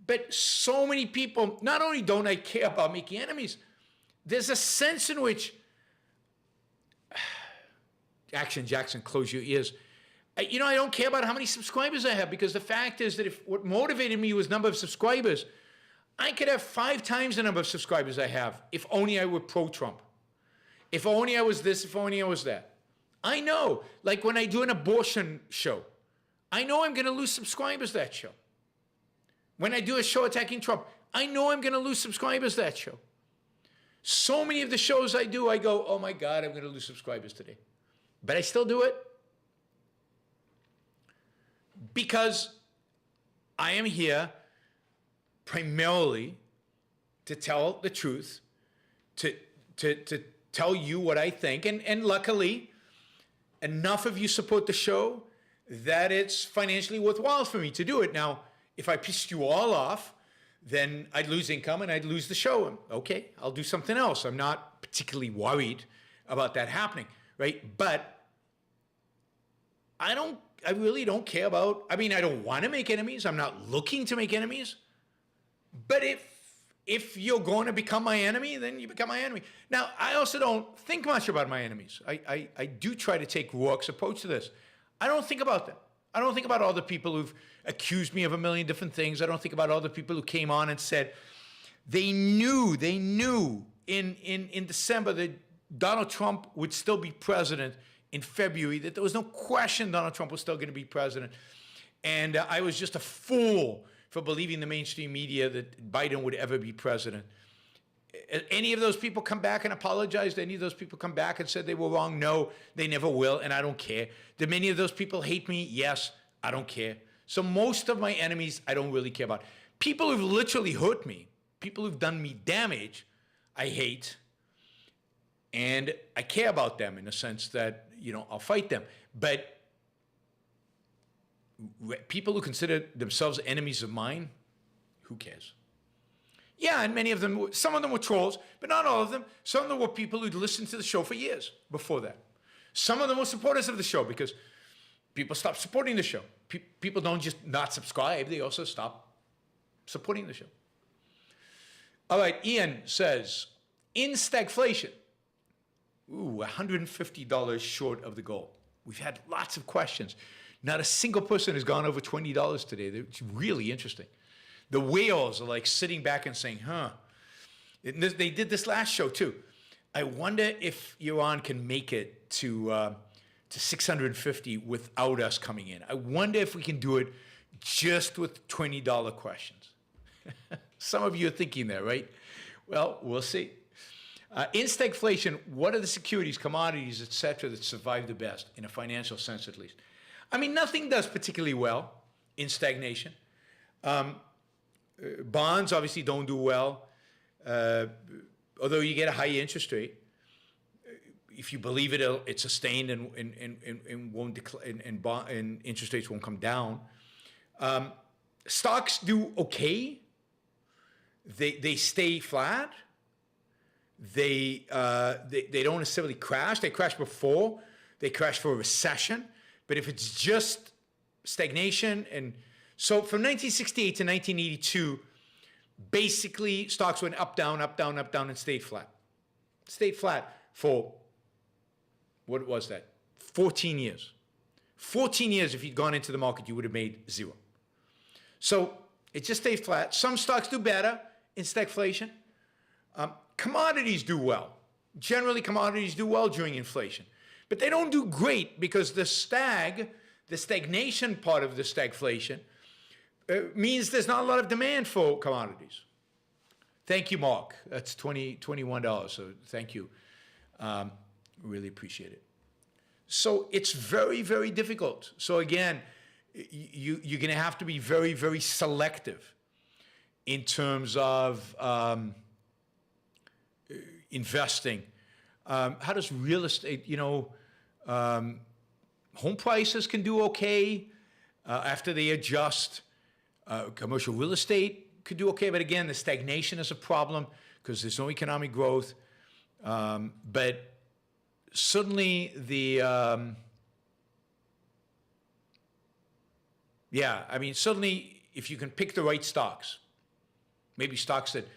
But so many people, not only don't I care about making enemies, there's a sense in which, Action Jackson, close your ears. I don't care about how many subscribers I have, because the fact is that if what motivated me was number of subscribers, I could have 5 times the number of subscribers I have if only I were pro-Trump. If only I was this, if only I was that. I know, like when I do an abortion show, I know I'm going to lose subscribers that show. When I do a show attacking Trump, I know I'm going to lose subscribers that show. So many of the shows I do, I go, oh my God, I'm going to lose subscribers today. But I still do it because I am here primarily to tell the truth, to tell you what I think. And luckily, enough of you support the show that it's financially worthwhile for me to do it. Now, if I pissed you all off, then I'd lose income and I'd lose the show. Okay, I'll do something else. I'm not particularly worried about that happening, right? But I really don't care about, I don't want to make enemies. I'm not looking to make enemies. But if you're going to become my enemy, then you become my enemy. Now, I also don't think much about my enemies. I do try to take Rourke's approach to this. I don't think about them. I don't think about all the people who've accused me of a million different things. I don't think about all the people who came on and said they knew in December that Donald Trump would still be president in February, that there was no question Donald Trump was still going to be president. And I was just a fool for believing the mainstream media that Biden would ever be president. Any of those people come back and apologized? Any of those people come back and said they were wrong? No, they never will, and I don't care. Did many of those people hate me? Yes, I don't care. So most of my enemies, I don't really care about. People who've literally hurt me, people who've done me damage, I hate. And I care about them in the sense that, I'll fight them. But people who consider themselves enemies of mine, who cares? Yeah, and many of them, some of them were trolls, but not all of them. Some of them were people who'd listened to the show for years before that. Some of them were supporters of the show because people stopped supporting the show. People don't just not subscribe, they also stop supporting the show. All right, Ian says, in stagflation, $150 short of the goal. We've had lots of questions. Not a single person has gone over $20 today. It's really interesting. The whales are like sitting back and saying, huh. They did this last show too. I wonder if Iran can make it to 650 without us coming in. I wonder if we can do it just with $20 questions. Some of you are thinking that, right? Well, we'll see. In stagflation, what are the securities, commodities, et cetera, that survive the best, in a financial sense at least? I mean, nothing does particularly well in stagnation. Bonds obviously don't do well, although you get a high interest rate. If you believe it, it's sustained and won't decline, and interest rates won't come down. Stocks do okay. They stay flat. They don't necessarily crash. They crash before. They crash for a recession. But if it's just stagnation, and so from 1968 to 1982, basically stocks went up, down, up, down, up, down, and stayed flat. Stayed flat for, what was that? 14 years. 14 years, if you'd gone into the market, you would have made zero. So it just stays flat. Some stocks do better in stagflation. Commodities do well. Generally, commodities do well during inflation. But they don't do great because the stagnation part of the stagflation means there's not a lot of demand for commodities. Thank you, Mark. That's $21, so thank you. Really appreciate it. So it's very, very difficult. So again, you're going to have to be very, very selective in terms of investing. How does real estate, home prices can do okay after they adjust. Commercial real estate could do okay, but again, the stagnation is a problem because there's no economic growth. But certainly certainly if you can pick the right stocks, maybe stocks that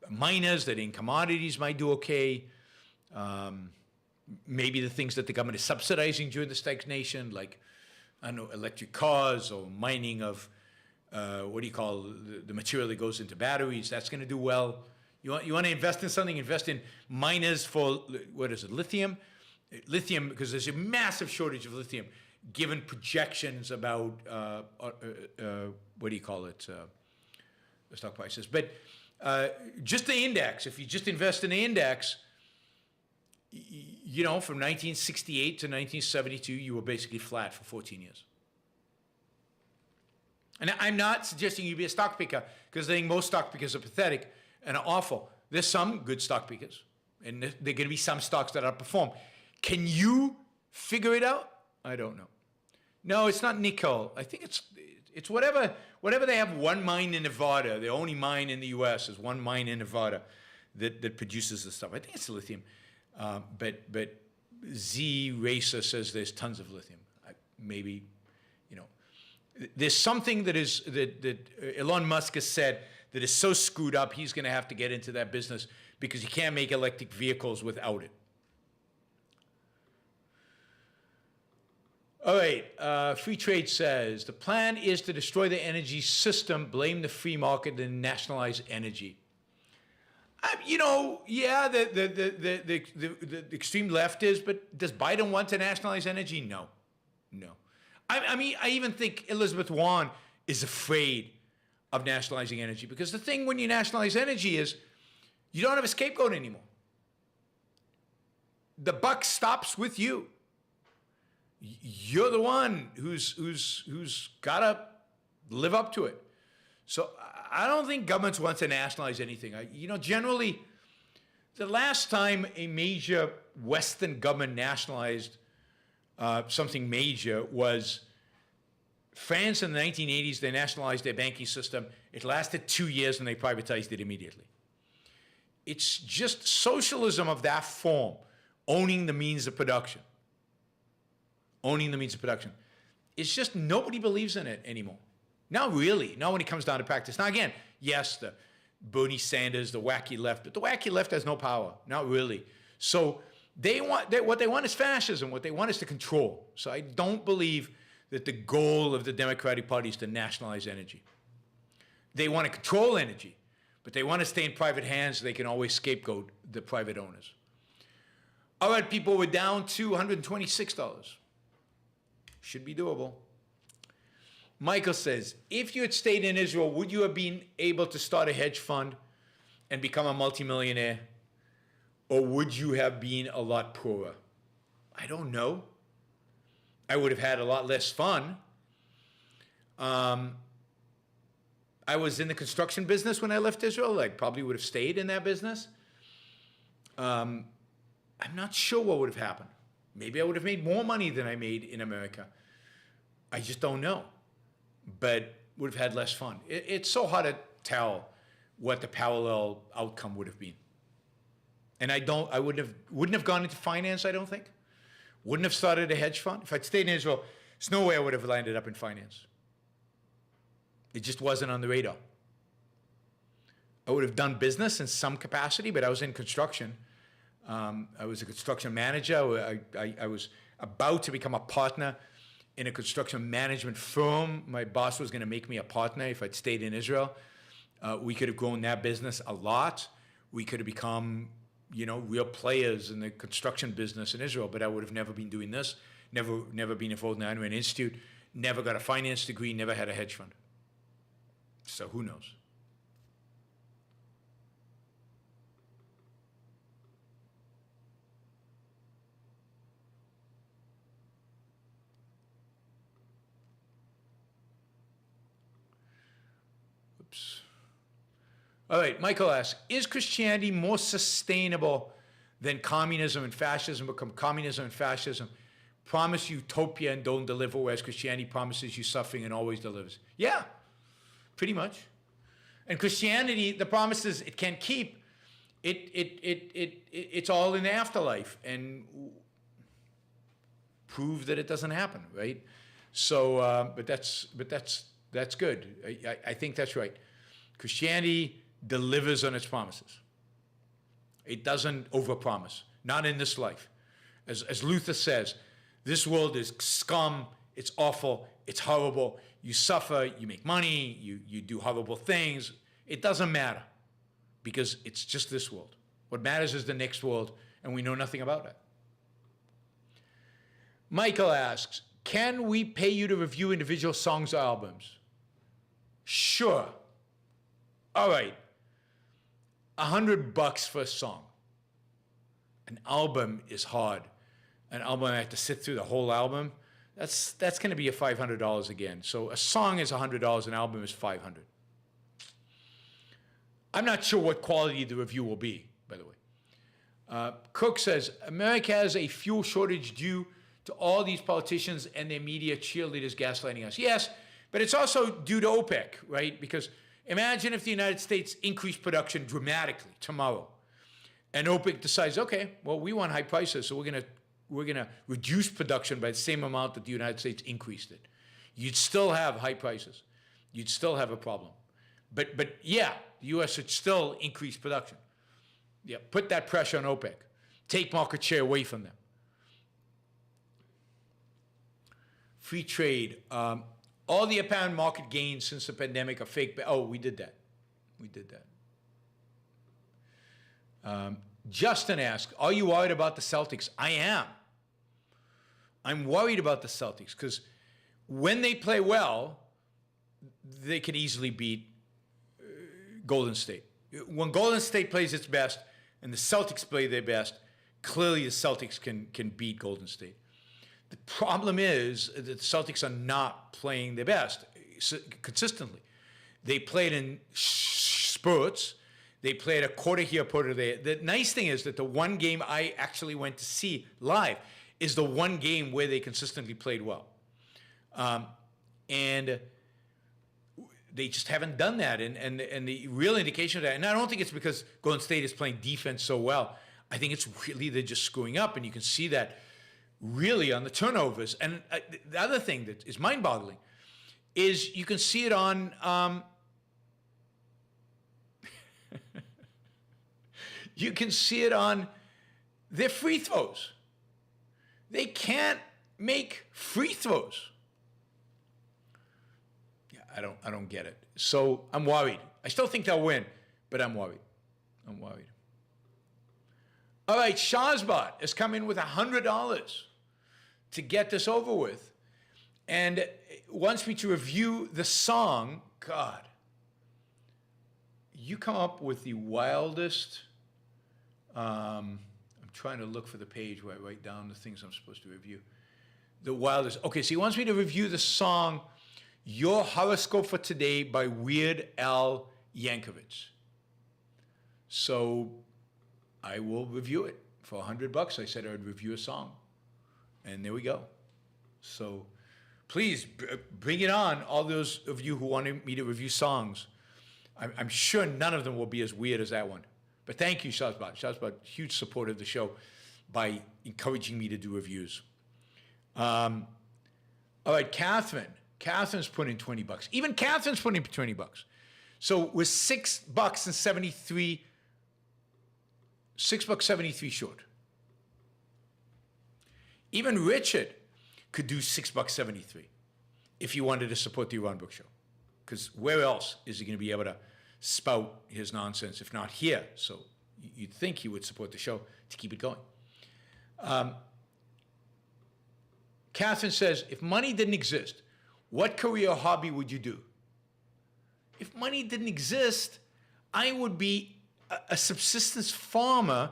miners that in commodities might do okay. Maybe the things that the government is subsidizing during the stagnation, like, I don't know, electric cars or mining of, the material that goes into batteries, that's going to do well. You want to invest in something, invest in miners for, lithium? Lithium, because there's a massive shortage of lithium, given projections about, stock prices. But just the index, if you just invest in the index, from 1968 to 1972, you were basically flat for 14 years. And I'm not suggesting you be a stock picker, because I think most stock pickers are pathetic and are awful. There's some good stock pickers, and there are going to be some stocks that outperform. Can you figure it out? I don't know. No, it's not nickel. I think it's whatever they have one mine in Nevada. The only mine in the U.S. is one mine in Nevada that produces this stuff. I think it's lithium. But Z Racer says there's tons of lithium. Maybe, there's something that Elon Musk has said that is so screwed up, he's going to have to get into that business because he can't make electric vehicles without it. All right, Free Trade says, the plan is to destroy the energy system, blame the free market, and nationalize energy. The extreme left is, but does Biden want to nationalize energy? No. I even think Elizabeth Warren is afraid of nationalizing energy, because the thing when you nationalize energy is you don't have a scapegoat anymore. The buck stops with you. You're the one who's got to live up to it. So I don't think governments want to nationalize anything. Generally, the last time a major Western government nationalized something major was France in the 1980s. They nationalized their banking system. It lasted 2 years and they privatized it immediately. It's just socialism of that form, owning the means of production. Owning the means of production. It's just nobody believes in it anymore. Not really. Not when it comes down to practice. Now, again, yes, the Bernie Sanders, the wacky left, but the wacky left has no power. Not really. So what they want is fascism. What they want is to control. So I don't believe that the goal of the Democratic Party is to nationalize energy. They want to control energy, but they want to stay in private hands so they can always scapegoat the private owners. All right, people, we're down to $126. Should be doable. Michael says, if you had stayed in Israel, would you have been able to start a hedge fund and become a multimillionaire? Or would you have been a lot poorer? I don't know. I would have had a lot less fun. I was in the construction business when I left Israel. I probably would have stayed in that business. I'm not sure what would have happened. Maybe I would have made more money than I made in America. I just don't know. But would have had less fun. It's so hard to tell what the parallel outcome would have been. And I wouldn't have gone into finance, I don't think. Wouldn't have started a hedge fund. If I'd stayed in Israel, there's no way I would have landed up in finance. It just wasn't on the radar. I would have done business in some capacity, but I was in construction. I was a construction manager. I was about to become a partner in a construction management firm. My boss was going to make me a partner if I'd stayed in Israel. We could have grown that business a lot. We could have become, real players in the construction business in Israel, but I would have never been doing this, never been involved in an institute, never got a finance degree, never had a hedge fund. So who knows? Oops. All right, Michael asks, is Christianity more sustainable than communism and fascism? Become communism and fascism promise utopia and don't deliver, whereas Christianity promises you suffering and always delivers. Yeah, pretty much. And Christianity, the promise is it can't keep. It's all in the afterlife and prove that it doesn't happen, right? So, but that's good. I think that's right. Christianity delivers on its promises. It doesn't overpromise, not in this life. As Luther says, this world is scum, it's awful, it's horrible, you suffer, you make money, you do horrible things. It doesn't matter because it's just this world. What matters is the next world, and we know nothing about it. Michael asks, can we pay you to review individual songs or albums? Sure. All right. $100 for a song. An album is hard. An album, I have to sit through the whole album. That's going to be a $500 again. So a song is $100, an album is $500. I'm not sure what quality the review will be, by the way. Cook says, America has a fuel shortage due to all these politicians and their media cheerleaders gaslighting us. Yes, but it's also due to OPEC, right? Because imagine if the United States increased production dramatically tomorrow, and OPEC decides, okay, well, we want high prices, so we're going to reduce production by the same amount that the United States increased it. You'd still have high prices. You'd still have a problem. But yeah, the U.S. should still increase production. Yeah, put that pressure on OPEC. Take market share away from them. Free trade. All the apparent market gains since the pandemic are fake. Oh, we did that. We did that. Justin asks, are you worried about the Celtics? I am. I'm worried about the Celtics because when they play well, they can easily beat Golden State. When Golden State plays its best and the Celtics play their best, clearly the Celtics can beat Golden State. The problem is that the Celtics are not playing their best consistently. They played in spurts. They played a quarter here, a quarter there. The nice thing is that the one game I actually went to see live is the one game where they consistently played well. And they just haven't done that. And the real indication of that, and I don't think it's because Golden State is playing defense so well. I think it's really they're just screwing up, and you can see that really on the turnovers. And the other thing that is mind-boggling is you can see it on you can see it on their free throws. They can't make free throws. Yeah, I don't get it. So I'm worried. I still think they'll win, but I'm worried. I'm worried. All right, Shazbot has come in with $100 to get this over with, and wants me to review the song. God, you come up with the wildest. I'm trying to look for the page where I write down the things I'm supposed to review. The wildest. Okay, so he wants me to review the song "Your Horoscope for Today" by Weird Al Yankovic. So I will review it for $100. I said I'd review a song, and there we go. So please bring it on, all those of you who wanted me to review songs. I'm sure none of them will be as weird as that one. But thank you, Shazbot. Shazbot, huge supporter of the show by encouraging me to do reviews. All right, Catherine. Catherine's put in $20. Even Catherine's put in $20. So we're $6.73 short. Even Richard could do $6.73 if he wanted to support the Yaron Brook Show. Because where else is he going to be able to spout his nonsense if not here? So you'd think he would support the show to keep it going. Catherine says, if money didn't exist, what career or hobby would you do? If money didn't exist, I would be a subsistence farmer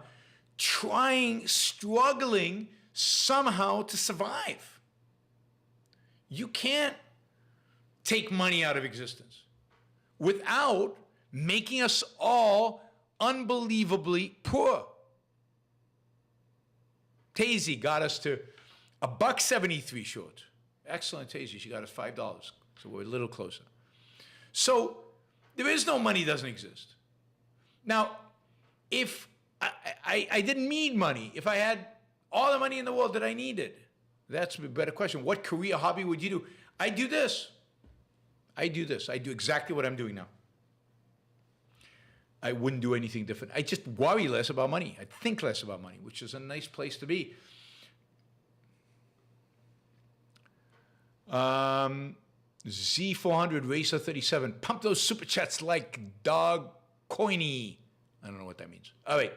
struggling somehow to survive. You can't take money out of existence without making us all unbelievably poor. Tazy got us to $1.73 short. Excellent, Tazy. She got us $5. So we're a little closer. So there is no money doesn't exist. Now, if I didn't need money, if I had all the money in the world that I needed, that's a better question. What career, hobby would you do? I do this. I do exactly what I'm doing now. I wouldn't do anything different. I just worry less about money. I think less about money, which is a nice place to be. Z400 Racer 37. Pump those super chats like dog coiny. I don't know what that means. All right.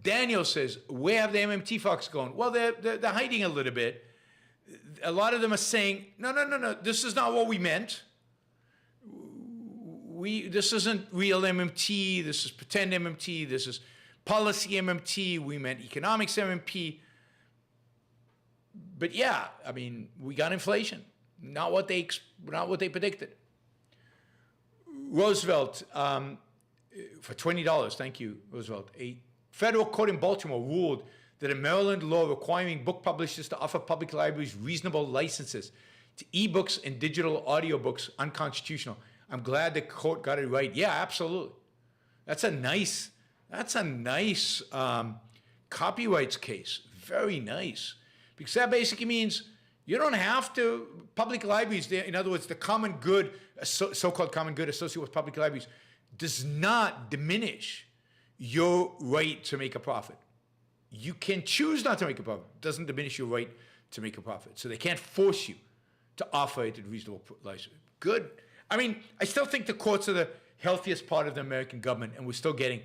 Daniel says, where have the MMT Fox gone? Well, they're hiding a little bit. A lot of them are saying, no, this is not what we meant. This isn't real MMT. This is pretend MMT. This is policy MMT. We meant economics MMT. But yeah, I mean, we got inflation. Not what they predicted. Roosevelt, for $20, thank you, Roosevelt. A federal court in Baltimore ruled that a Maryland law requiring book publishers to offer public libraries reasonable licenses to ebooks and digital audiobooks unconstitutional. I'm glad the court got it right. Yeah, absolutely. That's a nice copyrights case. Very nice. Because that basically means you don't have to, public libraries, in other words, the common good, so-called common good associated with public libraries, does not diminish your right to make a profit. You can choose not to make a profit. It doesn't diminish your right to make a profit. So they can't force you to offer it at reasonable price. Good. I mean, I still think the courts are the healthiest part of the American government, and we're still getting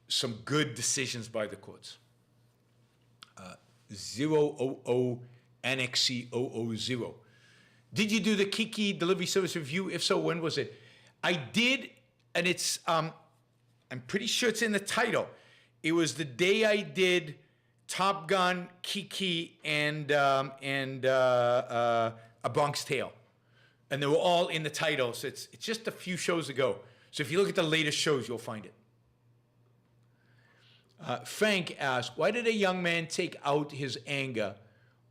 some good decisions by the courts. 000 NXC 000. Did you do the Kiki delivery service review? If so, when was it? I did, and it's, I'm pretty sure it's in the title. It was the day I did Top Gun, Kiki, and A Bronx Tale. And they were all in the title, so it's just a few shows ago. So if you look at the latest shows, you'll find it. Frank asked, why did a young man take out his anger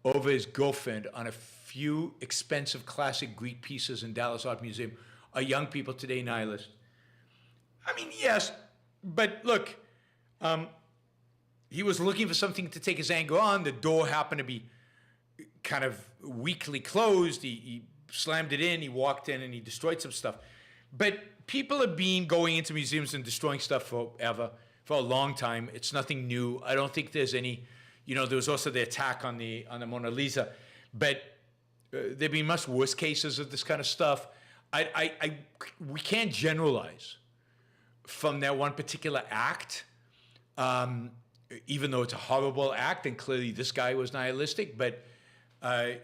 over his girlfriend on a few expensive classic Greek pieces in Dallas Art Museum? Are young people today nihilist? I mean, yes, but look, he was looking for something to take his anger on. The door happened to be kind of weakly closed. He slammed it in, he walked in, and he destroyed some stuff. But people have been going into museums and destroying stuff forever, for a long time. It's nothing new. I don't think there's any, there was also the attack on the Mona Lisa. But there've been much worse cases of this kind of stuff. We can't generalize from that one particular act. even though it's a horrible act, and clearly this guy was nihilistic, but there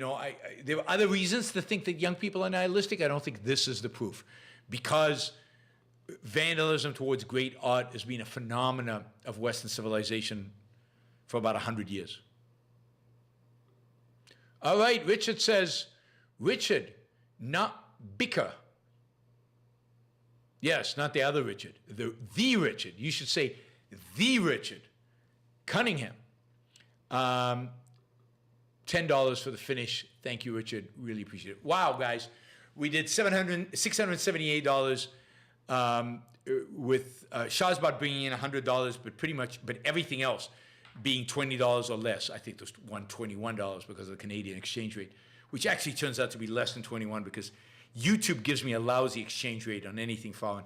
are other reasons to think that young people are nihilistic. I don't think this is the proof, because vandalism towards great art has been a phenomenon of Western civilization for about 100 years. All right, Richard says, Richard, not Bicker. Yes, not the other Richard, the Richard. You should say the Richard Cunningham. $10 for the finish. Thank you, Richard. Really appreciate it. Wow, guys. We did $678 with Shahzad bringing in $100, but everything else being $20 or less. I think there's $121 because of the Canadian exchange rate, which actually turns out to be less than 21 because YouTube gives me a lousy exchange rate on anything foreign.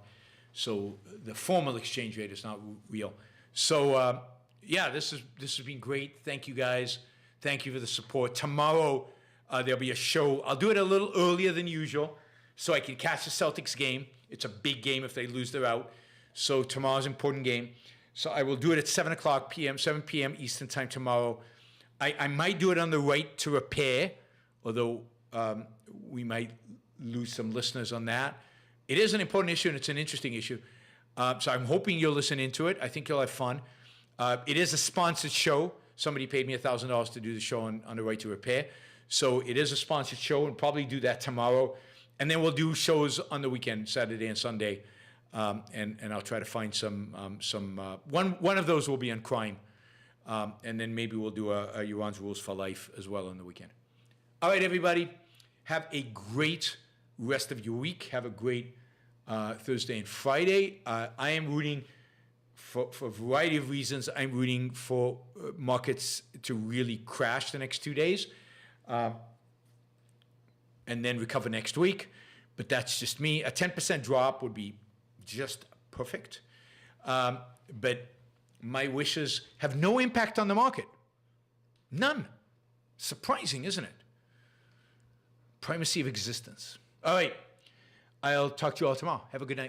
So the formal exchange rate is not real. So yeah, this has been great. Thank you guys. Thank you for the support. Tomorrow there'll be a show. I'll do it a little earlier than usual so I can catch the Celtics game. It's a big game. If they lose, they're out. So tomorrow's an important game. So I will do it at 7 p.m. Eastern time tomorrow. I might do it on the right to repair, although we might lose some listeners on that. It is an important issue and it's an interesting issue. So I'm hoping you'll listen into it. I think you'll have fun. It is a sponsored show. Somebody paid me $1,000 to do the show on the right to repair. So it is a sponsored show, and probably do that tomorrow. And then we'll do shows on the weekend, Saturday and Sunday. And I'll try to find one of those will be on crime. And then maybe we'll do a Iran's Rules for Life as well on the weekend. All right, everybody. Have a great rest of your week. Have a great Thursday and Friday. I am rooting for a variety of reasons. I'm rooting for markets to really crash the next 2 days and then recover next week. But that's just me. A 10% drop would be just perfect. But my wishes have no impact on the market. None. Surprising, isn't it? Primacy of existence. All right. I'll talk to you all tomorrow. Have a good night.